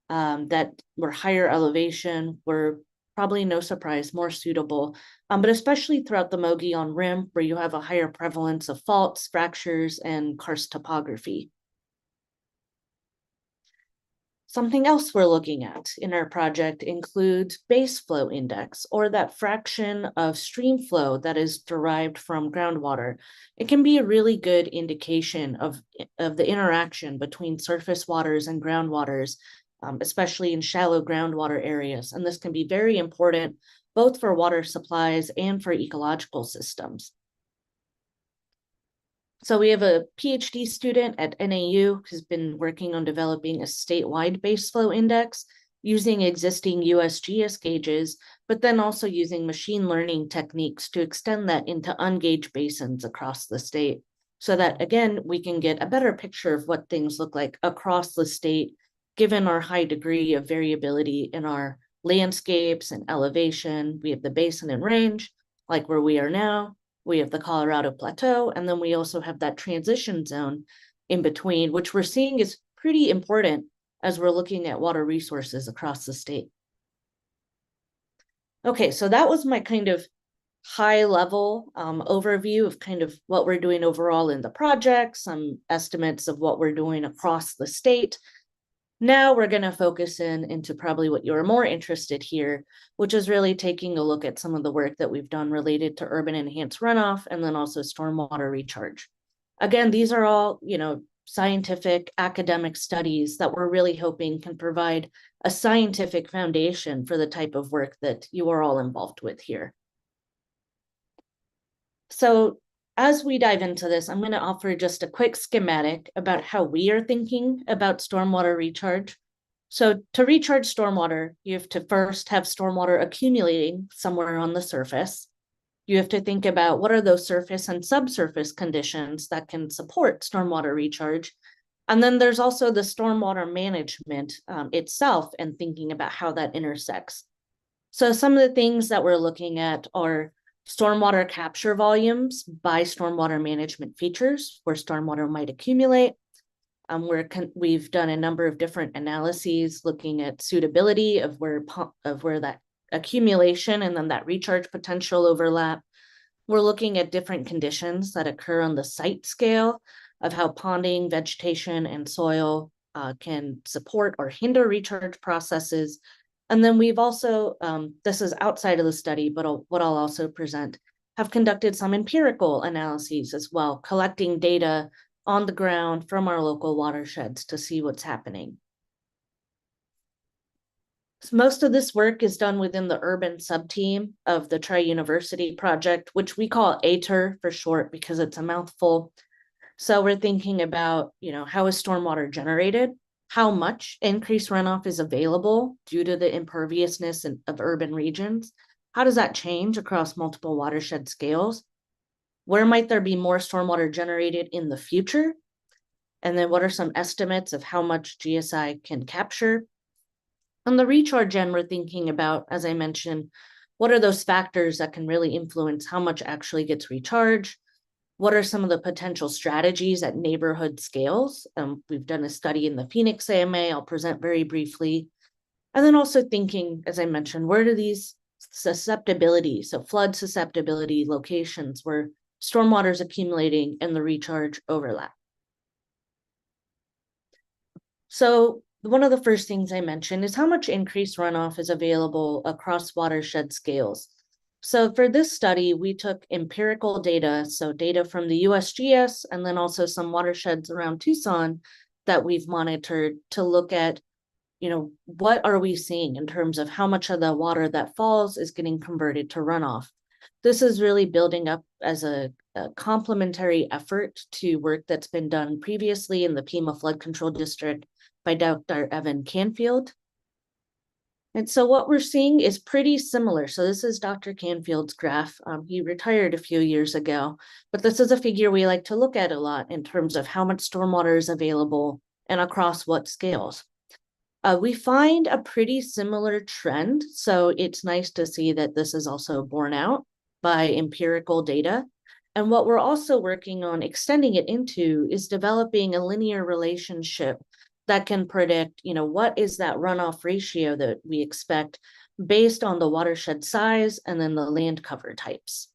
that were higher elevation were probably, no surprise, more suitable, but especially throughout the Mogollon Rim, where you have a higher prevalence of faults, fractures, and karst topography. Something else we're looking at in our project includes base flow index, or that fraction of stream flow that is derived from groundwater. It can be a really good indication of the interaction between surface waters and groundwaters, especially in shallow groundwater areas. And this can be very important both for water supplies and for ecological systems. So we have a PhD student at NAU who's been working on developing a statewide base flow index using existing USGS gauges, but then also using machine learning techniques to extend that into ungauged basins across the state so that, again, we can get a better picture of what things look like across the state, given our high degree of variability in our landscapes and elevation. We have the basin and range, like where we are now. We have the Colorado Plateau, and then we also have that transition zone in between, which we're seeing is pretty important as we're looking at water resources across the state. Okay, so that was my kind of high level overview of kind of what we're doing overall in the project, some estimates of what we're doing across the state. Now we're going to focus into probably what you're more interested here, which is really taking a look at some of the work that we've done related to urban enhanced runoff and then also stormwater recharge. Again, these are all, scientific academic studies that we're really hoping can provide a scientific foundation for the type of work that you are all involved with here. So as we dive into this, I'm going to offer just a quick schematic about how we are thinking about stormwater recharge. So to recharge stormwater, you have to first have stormwater accumulating somewhere on the surface. You have to think about what are those surface and subsurface conditions that can support stormwater recharge. And then there's also the stormwater management itself and thinking about how that intersects. So some of the things that we're looking at are stormwater capture volumes by stormwater management features where stormwater might accumulate. We've done a number of different analyses looking at suitability of where that accumulation and then that recharge potential overlap. We're looking at different conditions that occur on the site scale of how ponding, vegetation, and soil can support or hinder recharge processes. And then we've also, this is outside of the study, but what I'll also present, have conducted some empirical analyses as well, collecting data on the ground from our local watersheds to see what's happening. So most of this work is done within the urban subteam of the Tri-University project, which we call ATER for short because it's a mouthful. So we're thinking about, how is stormwater generated? How much increased runoff is available due to the imperviousness of urban regions? How does that change across multiple watershed scales? Where might there be more stormwater generated in the future? And then what are some estimates of how much GSI can capture? On the recharge end, we're thinking about, as I mentioned, what are those factors that can really influence how much actually gets recharged? What are some of the potential strategies at neighborhood scales? We've done a study in the Phoenix AMA, I'll present very briefly. And then also thinking, as I mentioned, where do these susceptibility, so flood susceptibility locations where stormwater is accumulating and the recharge overlap? So one of the first things I mentioned is how much increased runoff is available across watershed scales. So for this study, we took empirical data, so data from the USGS, and then also some watersheds around Tucson that we've monitored to look at, what are we seeing in terms of how much of the water that falls is getting converted to runoff. This is really building up as a complementary effort to work that's been done previously in the Pima Flood Control District by Dr. Evan Canfield. And so what we're seeing is pretty similar. So this is Dr. Canfield's graph. He retired a few years ago, but this is a figure we like to look at a lot in terms of how much stormwater is available and across what scales. We find a pretty similar trend. So it's nice to see that this is also borne out by empirical data. And what we're also working on extending it into is developing a linear relationship that can predict, what is that runoff ratio that we expect based on the watershed size and then the land cover types.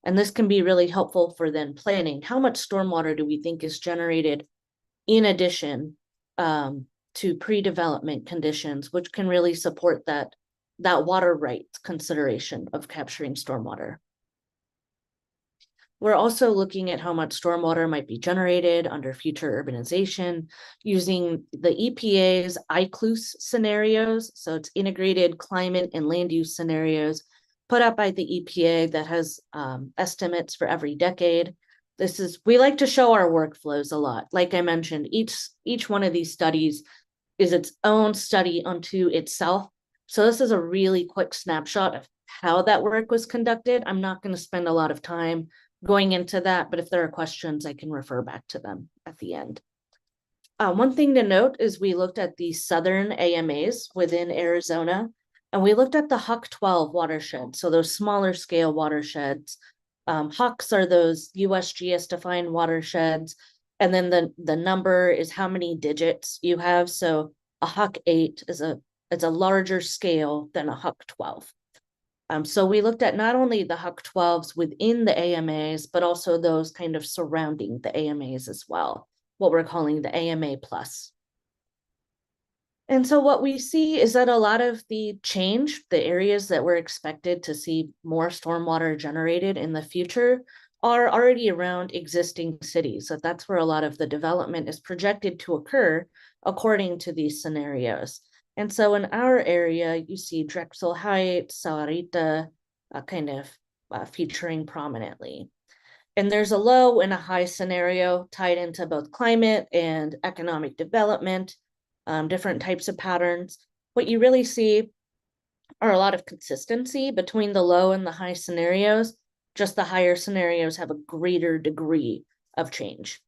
And this can be really helpful for then planning how much stormwater do we think is generated in addition to pre-development conditions, which can really support that water rights consideration of capturing stormwater. We're also looking at how much stormwater might be generated under future urbanization using the EPA's ICLUS scenarios. So it's integrated climate and land use scenarios put up by the EPA that has estimates for every decade. We like to show our workflows a lot. Like I mentioned, each one of these studies is its own study unto itself. So this is a really quick snapshot of how that work was conducted. I'm not going to spend a lot of time going into that, but if there are questions, I can refer back to them at the end. One thing to note is we looked at the southern AMAs within Arizona, and we looked at the HUC 12 watersheds, so those smaller scale watersheds. HUCs are those USGS defined watersheds, and then the number is how many digits you have. So a HUC 8 is a larger scale than a HUC 12. So we looked at not only the HUC 12s within the AMAs, but also those kind of surrounding the AMAs as well, what we're calling the AMA plus. And so what we see is that a lot of the areas that we're expected to see more stormwater generated in the future are already around existing cities. So that's where a lot of the development is projected to occur according to these scenarios. And so in our area, you see Drexel Heights, Sahuarita featuring prominently. And there's a low and a high scenario tied into both climate and economic development, different types of patterns. What you really see are a lot of consistency between the low and the high scenarios. Just the higher scenarios have a greater degree of change.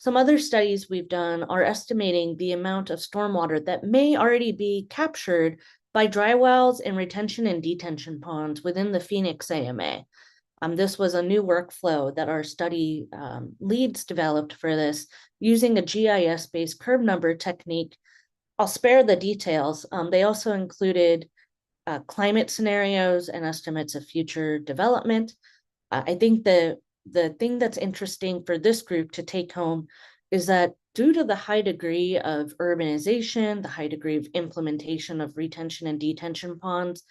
Some other studies we've done are estimating the amount of stormwater that may already be captured by dry wells and retention and detention ponds within the Phoenix AMA. This was a new workflow that our study leads developed for this using a GIS-based curve number technique. I'll spare the details. They also included climate scenarios and estimates of future development. I think the thing that's interesting for this group to take home is that due to the high degree of urbanization, the high degree of implementation of retention and detention ponds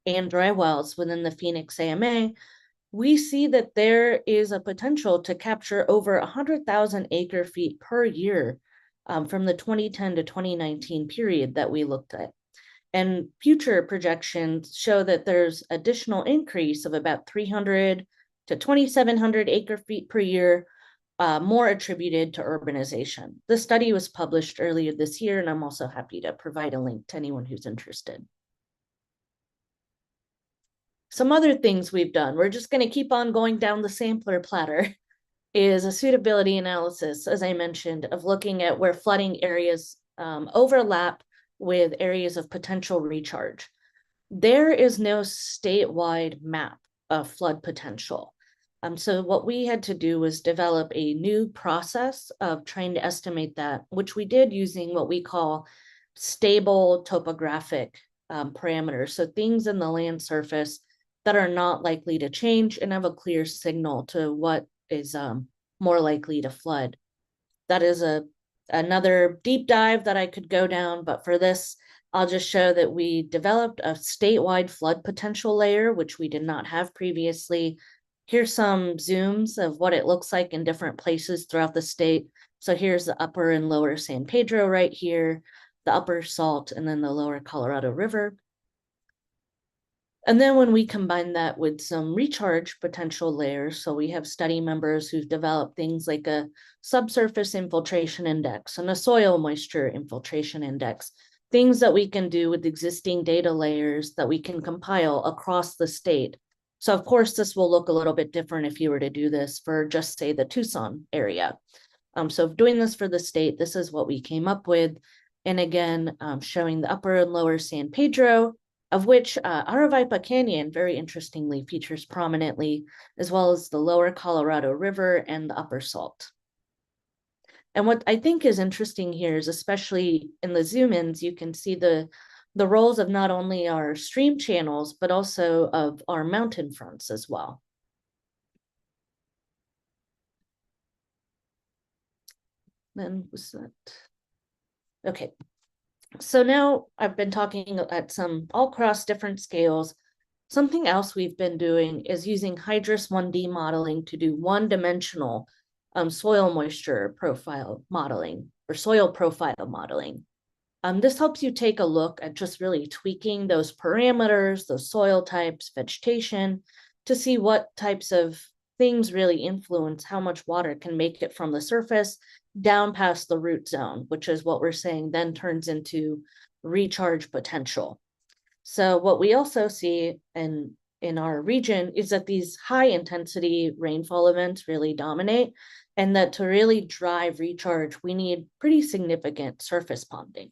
and dry wells within the Phoenix AMA, we see that there is a potential to capture over 100,000 acre feet per year from the 2010 to 2019 period that we looked at. And future projections show that there's additional increase of about 300 to 2,700 acre feet per year, more attributed to urbanization. The study was published earlier this year, and I'm also happy to provide a link to anyone who's interested. Some other things we've done, we're just going to keep on going down the sampler platter, is a suitability analysis, as I mentioned, of looking at where flooding areas overlap with areas of potential recharge. There is no statewide map of flood potential. So what we had to do was develop a new process of trying to estimate that, which we did using what we call stable topographic parameters. So things in the land surface that are not likely to change and have a clear signal to what is more likely to flood. That is another deep dive that I could go down, but for this, I'll just show that we developed a statewide flood potential layer, which we did not have previously. Here's some zooms of what it looks like in different places throughout the state. So here's the upper and lower San Pedro right here, the upper Salt, and then the lower Colorado River. And then when we combine that with some recharge potential layers, so we have study members who've developed things like a subsurface infiltration index and a soil moisture infiltration index, things that we can do with existing data layers that we can compile across the state. So of course, this will look a little bit different if you were to do this for just say the Tucson area. So doing this for the state, this is what we came up with. And again, showing the upper and lower San Pedro, of which Aravaipa Canyon, very interestingly, features prominently, as well as the lower Colorado River and the upper Salt. And what I think is interesting here is, especially in the zoom-ins, you can see the roles of not only our stream channels, but also of our mountain fronts as well. Then was that? Okay. So now I've been talking at some all across different scales. Something else we've been doing is using Hydrus 1D modeling to do one-dimensional soil moisture profile modeling or soil profile modeling. This helps you take a look at just really tweaking those parameters, those soil types, vegetation, to see what types of things really influence how much water can make it from the surface down past the root zone, which is what we're saying then turns into recharge potential. So what we also see in our region is that these high intensity rainfall events really dominate, and that to really drive recharge, we need pretty significant surface ponding.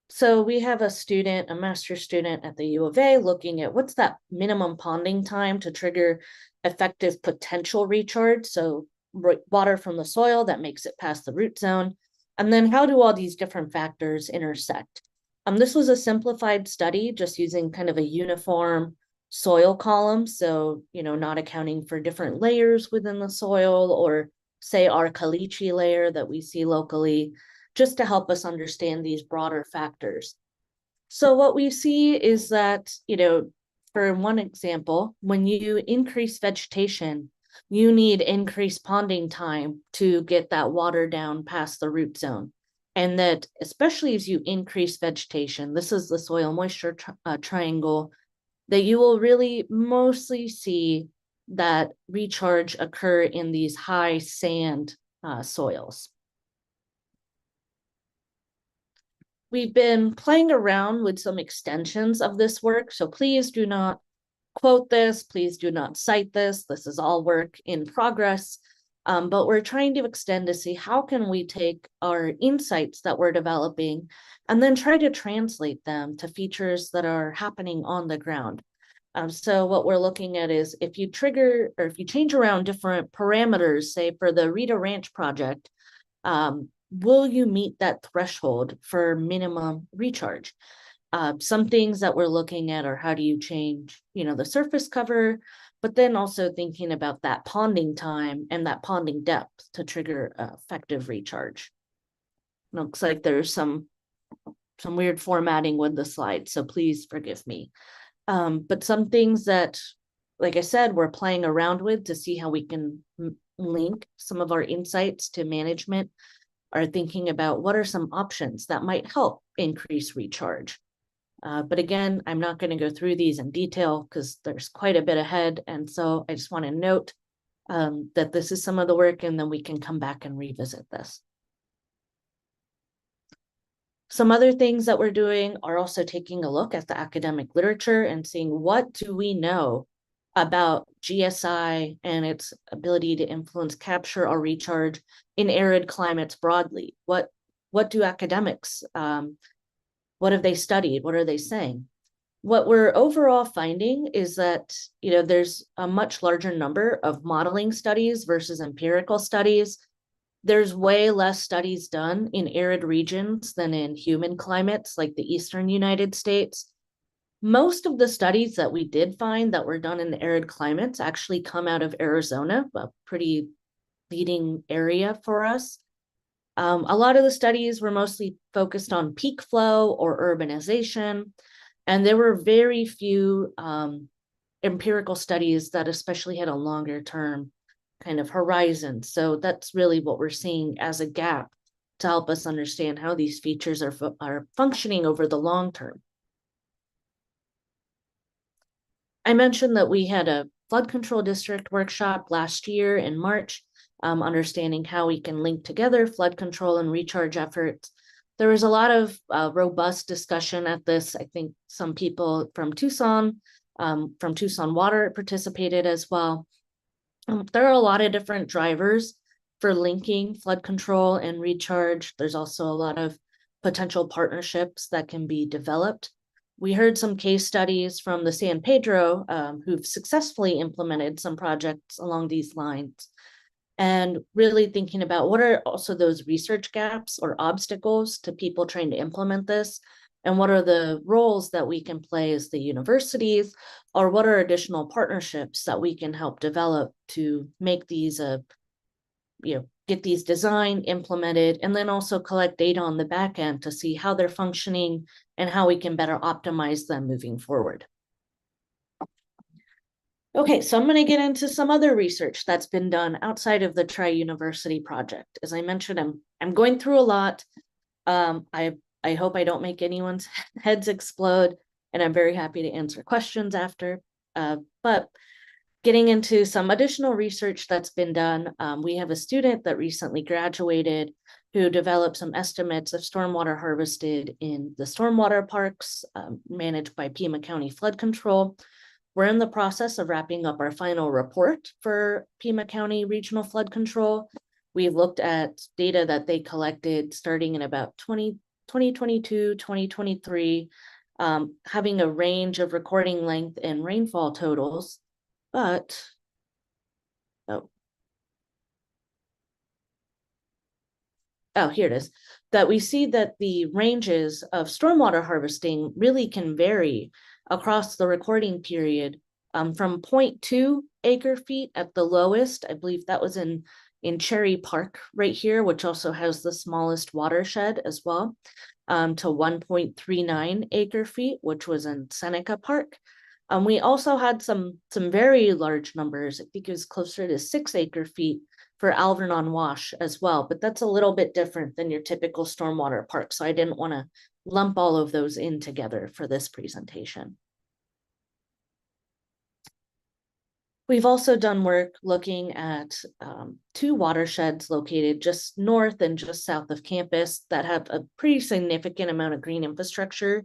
So we have a student, a master's student at the U of A, looking at what's that minimum ponding time to trigger effective potential recharge. So water from the soil that makes it past the root zone. And then how do all these different factors intersect? This was a simplified study just using kind of a uniform soil column. So, not accounting for different layers within the soil, or say our caliche layer that we see locally, just to help us understand these broader factors. So what we see is that, for one example, when you increase vegetation, you need increased ponding time to get that water down past the root zone. And that especially as you increase vegetation, this is the soil moisture triangle, that you will really mostly see that recharge occur in these high sand soils. We've been playing around with some extensions of this work, so please do not quote this, please do not cite this. This is all work in progress, but we're trying to extend to see how can we take our insights that we're developing and then try to translate them to features that are happening on the ground. So what we're looking at is if you trigger or if you change around different parameters, say for the Rita Ranch project, will you meet that threshold for minimum recharge? Some things that we're looking at are how do you change, the surface cover, but then also thinking about that ponding time and that ponding depth to trigger effective recharge. Looks like there's some weird formatting with the slide, so please forgive me. But some things that, like I said, we're playing around with to see how we can link some of our insights to management, are thinking about what are some options that might help increase recharge. But again, I'm not going to go through these in detail because there's quite a bit ahead. And so I just want to note that this is some of the work, and then we can come back and revisit this. Some other things that we're doing are also taking a look at the academic literature and seeing what do we know about GSI and its ability to influence capture or recharge in arid climates broadly. What do academics, what have they studied? What are they saying? What we're overall finding is that, there's a much larger number of modeling studies versus empirical studies. There's way less studies done in arid regions than in humid climates like the Eastern United States. Most of the studies that we did find that were done in arid climates actually come out of Arizona, a pretty leading area for us. A lot of the studies were mostly focused on peak flow or urbanization, and there were very few empirical studies that especially had a longer term kind of horizon. So that's really what we're seeing as a gap to help us understand how these features are functioning over the long term. I mentioned that we had a flood control district workshop last year in March, understanding how we can link together flood control and recharge efforts. There was a lot of robust discussion at this. I think some people from Tucson Water participated as well. There are a lot of different drivers for linking flood control and recharge. There's also a lot of potential partnerships that can be developed. We heard some case studies from the San Pedro who've successfully implemented some projects along these lines, and really thinking about what are also those research gaps or obstacles to people trying to implement this, and what are the roles that we can play as the universities, or what are additional partnerships that we can help develop to make these, get these designed, implemented, and then also collect data on the back end to see how they're functioning and how we can better optimize them moving forward. Okay, so I'm going to get into some other research that's been done outside of the Tri-University project. As I mentioned, I'm going through a lot. I hope I don't make anyone's heads explode, and I'm very happy to answer questions after. But getting into some additional research that's been done, we have a student that recently graduated who developed some estimates of stormwater harvested in the stormwater parks managed by Pima County Flood Control. We're in the process of wrapping up our final report for Pima County Regional Flood Control. We've looked at data that they collected starting in about 2022, 2023, having a range of recording length and rainfall totals, but, here it is, that we see that the ranges of stormwater harvesting really can vary across the recording period, from 0.2 acre feet at the lowest. I believe that was in Cherry Park right here, which also has the smallest watershed as well, to 1.39 acre feet, which was in Seneca Park. We also had some very large numbers. I think it was closer to 6 acre feet for Alvernon Wash as well, but that's a little bit different than your typical stormwater park. So I didn't want to lump all of those in together for this presentation. We've also done work looking at 2 watersheds located just north and just south of campus that have a pretty significant amount of green infrastructure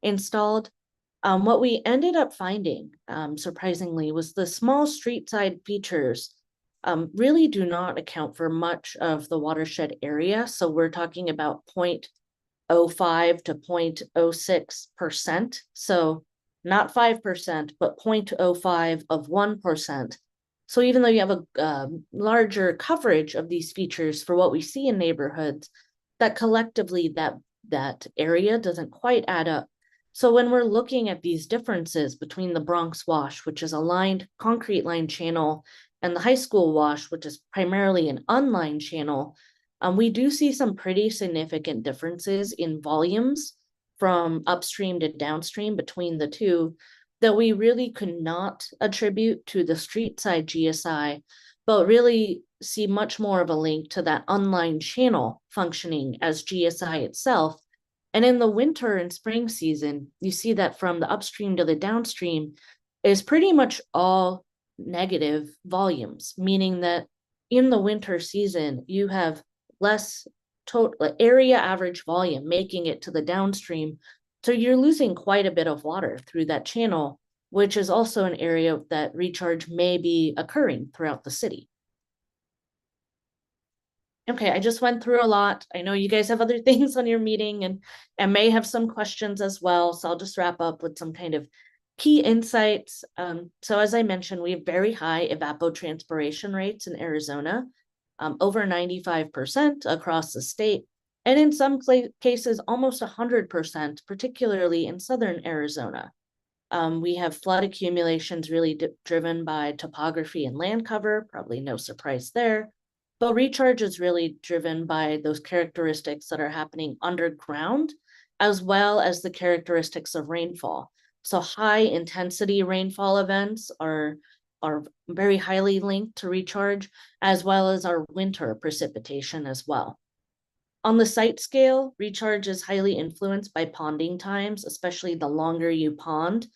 installed. What we ended up finding, surprisingly, was the small street side features really do not account for much of the watershed area. So we're talking about 0.05 to 0.06%. So not 5%, but 0.05 of 1%. So even though you have a larger coverage of these features for what we see in neighborhoods, that collectively that area doesn't quite add up. So when we're looking at these differences between the Bronx Wash, which is a lined concrete lined channel, and the high school wash, which is primarily an unlined channel, we do see some pretty significant differences in volumes from upstream to downstream between the two that we really could not attribute to the street side GSI, but really see much more of a link to that unlined channel functioning as GSI itself. And in the winter and spring season, you see that from the upstream to the downstream is pretty much all negative volumes, meaning that in the winter season, you have less total area average volume making it to the downstream. So you're losing quite a bit of water through that channel, which is also an area that recharge may be occurring throughout the city. Okay, I just went through a lot. I know you guys have other things on your meeting and may have some questions as well. So I'll just wrap up with some kind of key insights. So as I mentioned, we have very high evapotranspiration rates in Arizona, over 95% across the state, and in some cases, almost 100%, particularly in southern Arizona. We have flood accumulations really driven by topography and land cover, probably no surprise there. But recharge is really driven by those characteristics that are happening underground, as well as the characteristics of rainfall. So high intensity rainfall events are very highly linked to recharge, as well as our winter precipitation as well. On the site scale, recharge is highly influenced by ponding times, especially the longer you pond.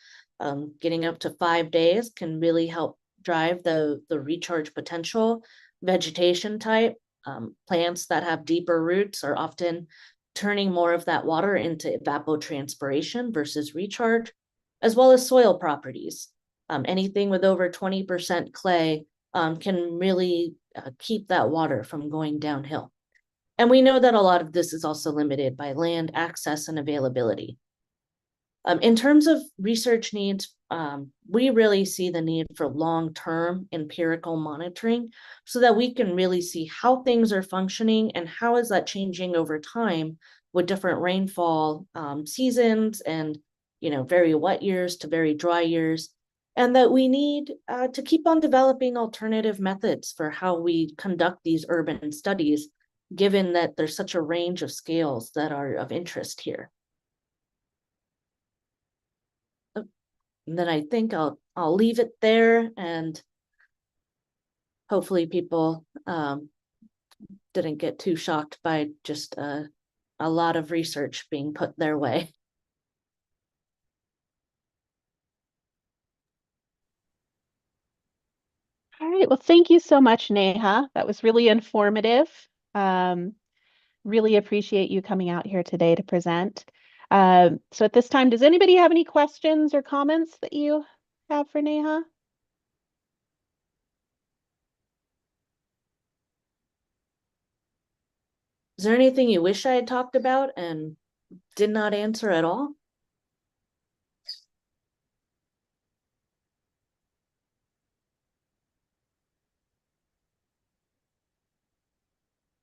Getting up to 5 days can really help drive the recharge potential. Vegetation type, plants that have deeper roots are often turning more of that water into evapotranspiration versus recharge, as well as soil properties. Anything with over 20% clay can really keep that water from going downhill. And we know that a lot of this is also limited by land access and availability. In terms of research needs, we really see the need for long-term empirical monitoring so that we can really see how things are functioning and how is that changing over time with different rainfall seasons and, very wet years to very dry years. And that we need to keep on developing alternative methods for how we conduct these urban studies, given that there's such a range of scales that are of interest here. And then I think I'll leave it there, and hopefully people didn't get too shocked by just a lot of research being put their way. All right, well, thank you so much, Neha. That was really informative. Really appreciate you coming out here today to present. So at this time, does anybody have any questions or comments that you have for Neha? Is there anything you wish I had talked about and did not answer at all?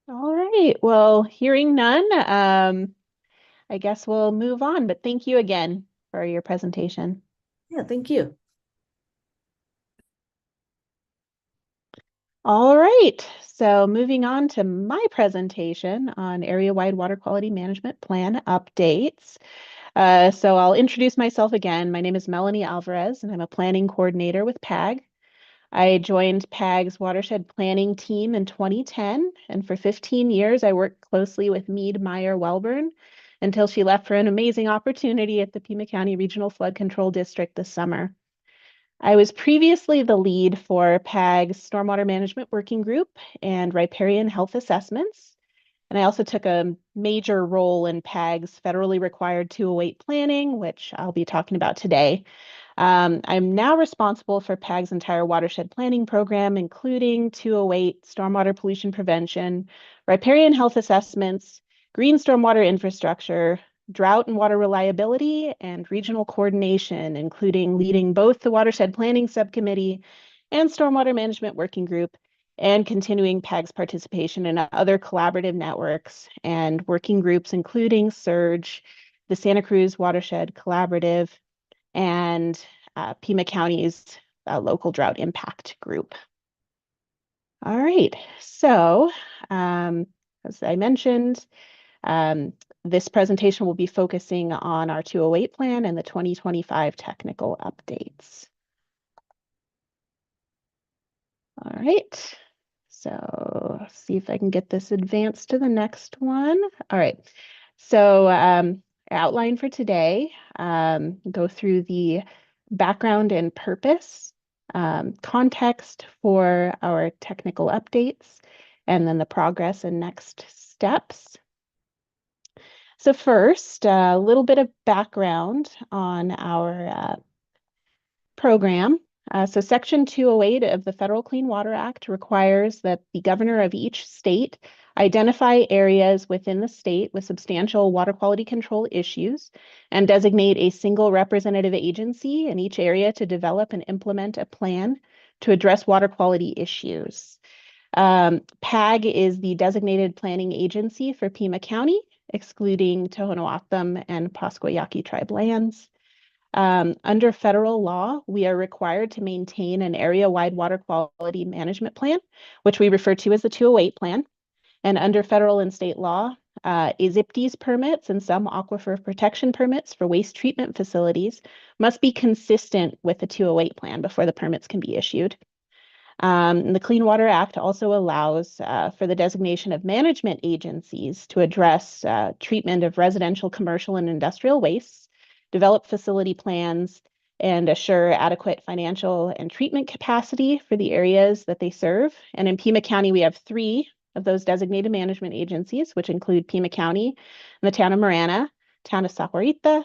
All right, well, hearing none, I guess we'll move on, but thank you again for your presentation. Yeah, thank you. All right, so moving on to my presentation on area-wide water quality management plan updates. So I'll introduce myself again. My name is Melanie Alvarez, and I'm a planning coordinator with PAG. I joined PAG's Watershed planning team in 2010, and for 15 years, I worked closely with Mead Meyer Welburn until she left for an amazing opportunity at the Pima County Regional Flood Control District this summer. I was previously the lead for PAG's Stormwater Management Working Group and riparian health assessments. And I also took a major role in PAG's federally required 208 planning, which I'll be talking about today. I'm now responsible for PAG's entire watershed planning program, including 208 stormwater pollution prevention, riparian health assessments, green stormwater infrastructure, drought and water reliability, and regional coordination, including leading both the Watershed Planning Subcommittee and Stormwater Management Working Group, and continuing PAG's participation in other collaborative networks and working groups, including SURGE, the Santa Cruz Watershed Collaborative, and Pima County's local drought impact group. All right, so as I mentioned, this presentation will be focusing on our 208 plan and the 2025 technical updates. All right, so let's see if I can get this advanced to the next one. All right, so outline for today, go through the background and purpose, context for our technical updates, and then the progress and next steps. So first, a little bit of background on our program. So Section 208 of the Federal Clean Water Act requires that the governor of each state identify areas within the state with substantial water quality control issues and designate a single representative agency in each area to develop and implement a plan to address water quality issues. PAG is the designated planning agency for Pima County, excluding Tohono O'odham and Pascua Yaqui tribe lands. Under federal law, we are required to maintain an area-wide water quality management plan, which we refer to as the 208 plan. And under federal and state law, ISIPTES permits and some aquifer protection permits for waste treatment facilities must be consistent with the 208 plan before the permits can be issued. The Clean Water Act also allows for the designation of management agencies to address treatment of residential, commercial, and industrial wastes, develop facility plans, and assure adequate financial and treatment capacity for the areas that they serve. And in Pima County, we have 3 of those designated management agencies, which include Pima County and the town of Marana, town of Sahuarita,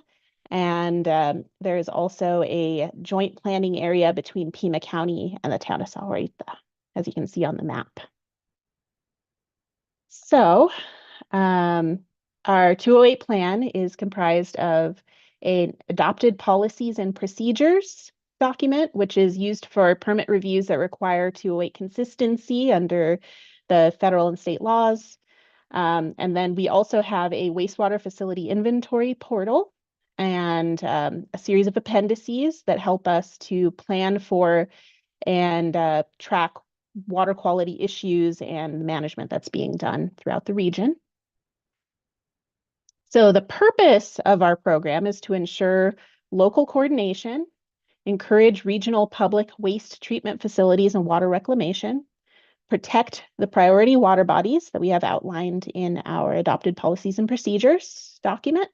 and there is also a joint planning area between Pima County and the town of Sahuarita, as you can see on the map. So our 208 plan is comprised of an adopted policies and procedures document, which is used for permit reviews that require 208 consistency under the federal and state laws. And then we also have a wastewater facility inventory portal and a series of appendices that help us to plan for and track water quality issues and management that's being done throughout the region. So the purpose of our program is to ensure local coordination, encourage regional public waste treatment facilities and water reclamation, protect the priority water bodies that we have outlined in our adopted policies and procedures document,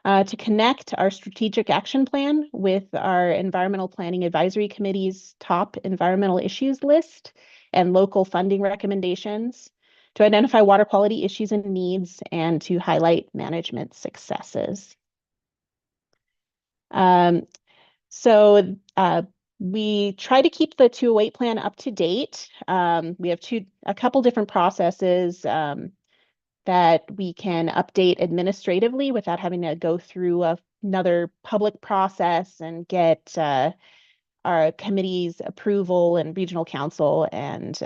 to connect our strategic action plan with our Environmental Planning Advisory Committee's top environmental issues list and local funding recommendations, to identify water quality issues and needs, and to highlight management successes. We try to keep the 208 plan up to date. We have a couple different processes that we can update administratively without having to go through another public process and get our committee's approval and regional council and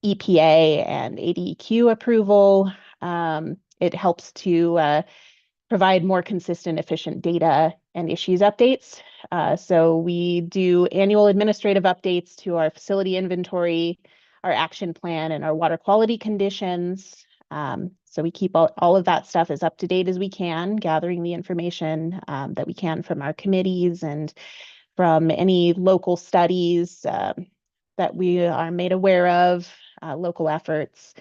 EPA and ADEQ approval. It helps to provide more consistent, efficient data and issues updates. So we do annual administrative updates to our facility inventory, our action plan, and our water quality conditions. So we keep all of that stuff as up to date as we can, gathering the information that we can from our committees and from any local studies that we are made aware of, local efforts.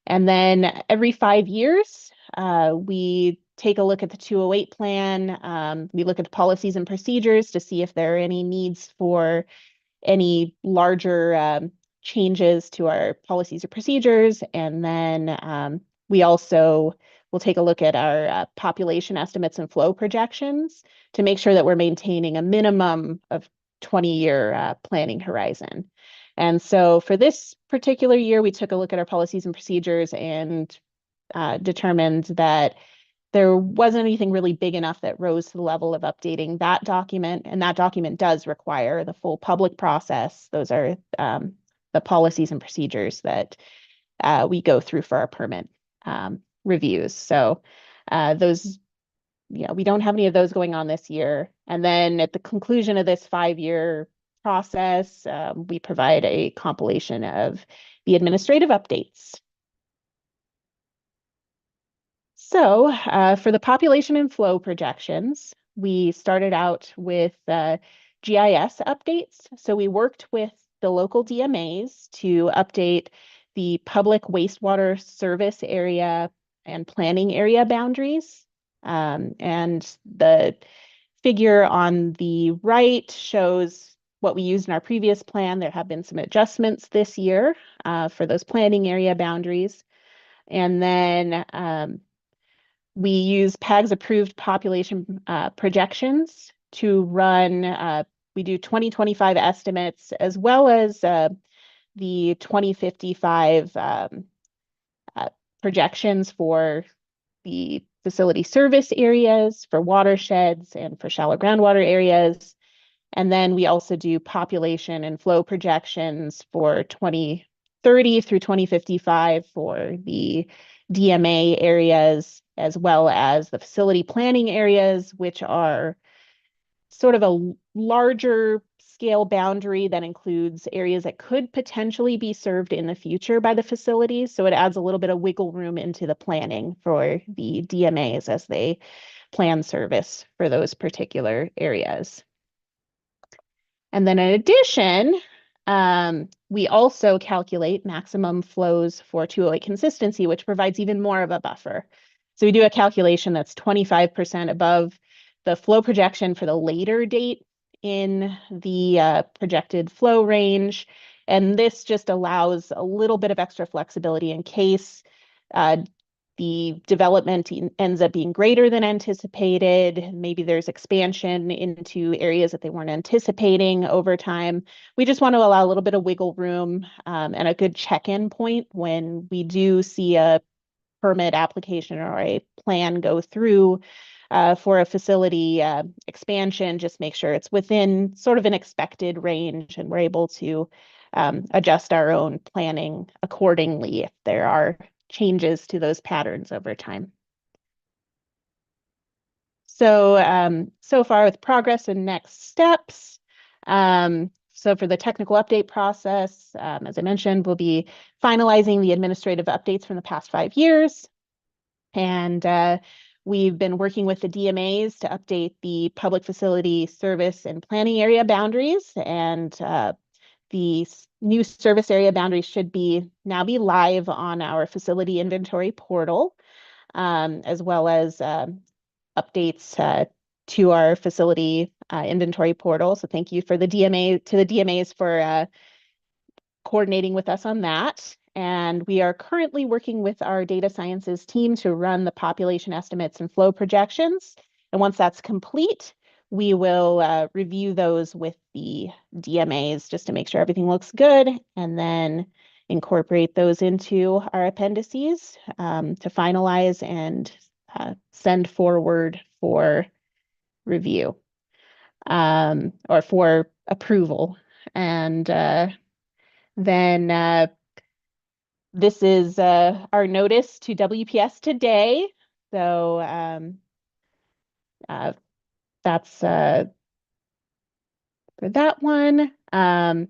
And then every 5 years, we take a look at the 208 plan. We look at the policies and procedures to see if there are any needs for any larger changes to our policies or procedures. And then we also will take a look at our population estimates and flow projections to make sure that we're maintaining a minimum of 20-year planning horizon. And so for this particular year, we took a look at our policies and procedures and determined that there wasn't anything really big enough that rose to the level of updating that document. And that document does require the full public process. Those are the policies and procedures that we go through for our permit reviews. So those, we don't have any of those going on this year. And then at the conclusion of this 5-year process, we provide a compilation of the administrative updates. So for the population and flow projections, we started out with GIS updates. So we worked with the local DMAs to update the public wastewater service area and planning area boundaries. And the figure on the right shows what we used in our previous plan. There have been some adjustments this year for those planning area boundaries. And then we use PAG's approved population projections to run, we do 2025 estimates as well as the 2055 projections for the facility service areas, for watersheds, and for shallow groundwater areas. And then we also do population and flow projections for 2030 through 2055 for the DMA areas, as well as the facility planning areas, which are sort of a larger scale boundary that includes areas that could potentially be served in the future by the facilities. So it adds a little bit of wiggle room into the planning for the DMAs as they plan service for those particular areas. And then in addition, we also calculate maximum flows for 208 consistency, which provides even more of a buffer. So we do a calculation that's 25% above the flow projection for the later date in the projected flow range. And this just allows a little bit of extra flexibility in case the development ends up being greater than anticipated. Maybe there's expansion into areas that they weren't anticipating over time. We just want to allow a little bit of wiggle room and a good check-in point when we do see a permit application or a plan go through for a facility expansion. Just make sure it's within sort of an expected range and we're able to adjust our own planning accordingly if there are changes to those patterns over time. So, so far with progress and next steps. So for the technical update process, as I mentioned, we'll be finalizing the administrative updates from the past 5 years. And we've been working with the DMAs to update the public facility service and planning area boundaries. And the new service area boundaries should now be live on our facility inventory portal, as well as updates to our facility inventory portal. So thank you to the DMAs for coordinating with us on that. And we are currently working with our data sciences team to run the population estimates and flow projections. And once that's complete, we will review those with the DMAs just to make sure everything looks good, and then incorporate those into our appendices to finalize and send forward for review or for approval. And then this is our notice to WPS today. So that's for that one. And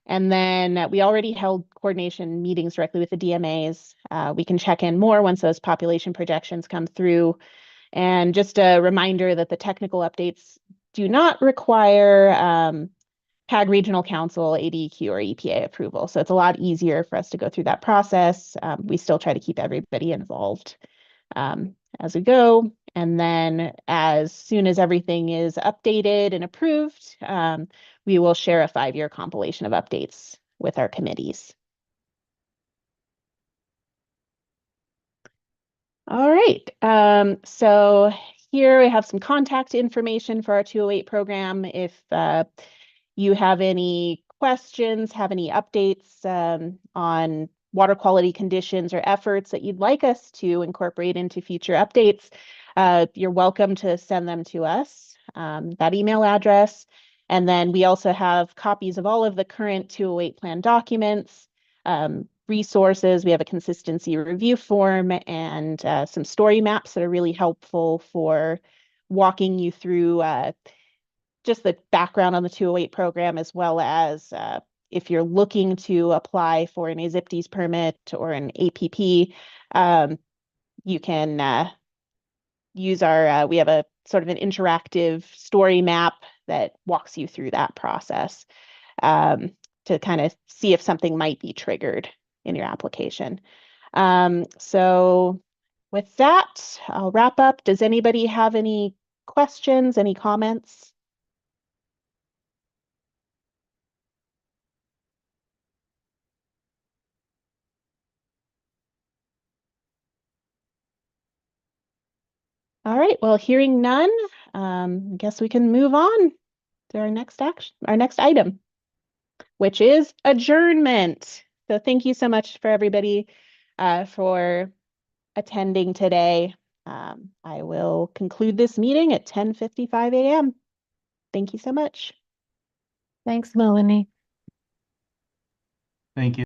then we already held coordination meetings directly with the DMAs. We can check in more once those population projections come through. And just a reminder that the technical updates do not require PAG Regional Council, ADEQ, or EPA approval. So it's a lot easier for us to go through that process. We still try to keep everybody involved as we go. And then as soon as everything is updated and approved, we will share a 5-year compilation of updates with our committees. All right, so here we have some contact information for our 208 program. If you have any questions, have any updates on water quality conditions or efforts that you'd like us to incorporate into future updates, you're welcome to send them to us, that email address. And then we also have copies of all of the current 208 plan documents, resources. We have a consistency review form and some story maps that are really helpful for walking you through just the background on the 208 program, as well as if you're looking to apply for an AZIPTES permit or an APP, you can use our, we have a sort of an interactive story map that walks you through that process to kind of see if something might be triggered in your application. So with that, I'll wrap up. Does anybody have any questions, any comments? All right, well, hearing none, I guess we can move on to our next item, which is adjournment. So thank you so much for everybody for attending today. I will conclude this meeting at 10:55 a.m. Thank you so much. Thanks, Melanie. Thank you.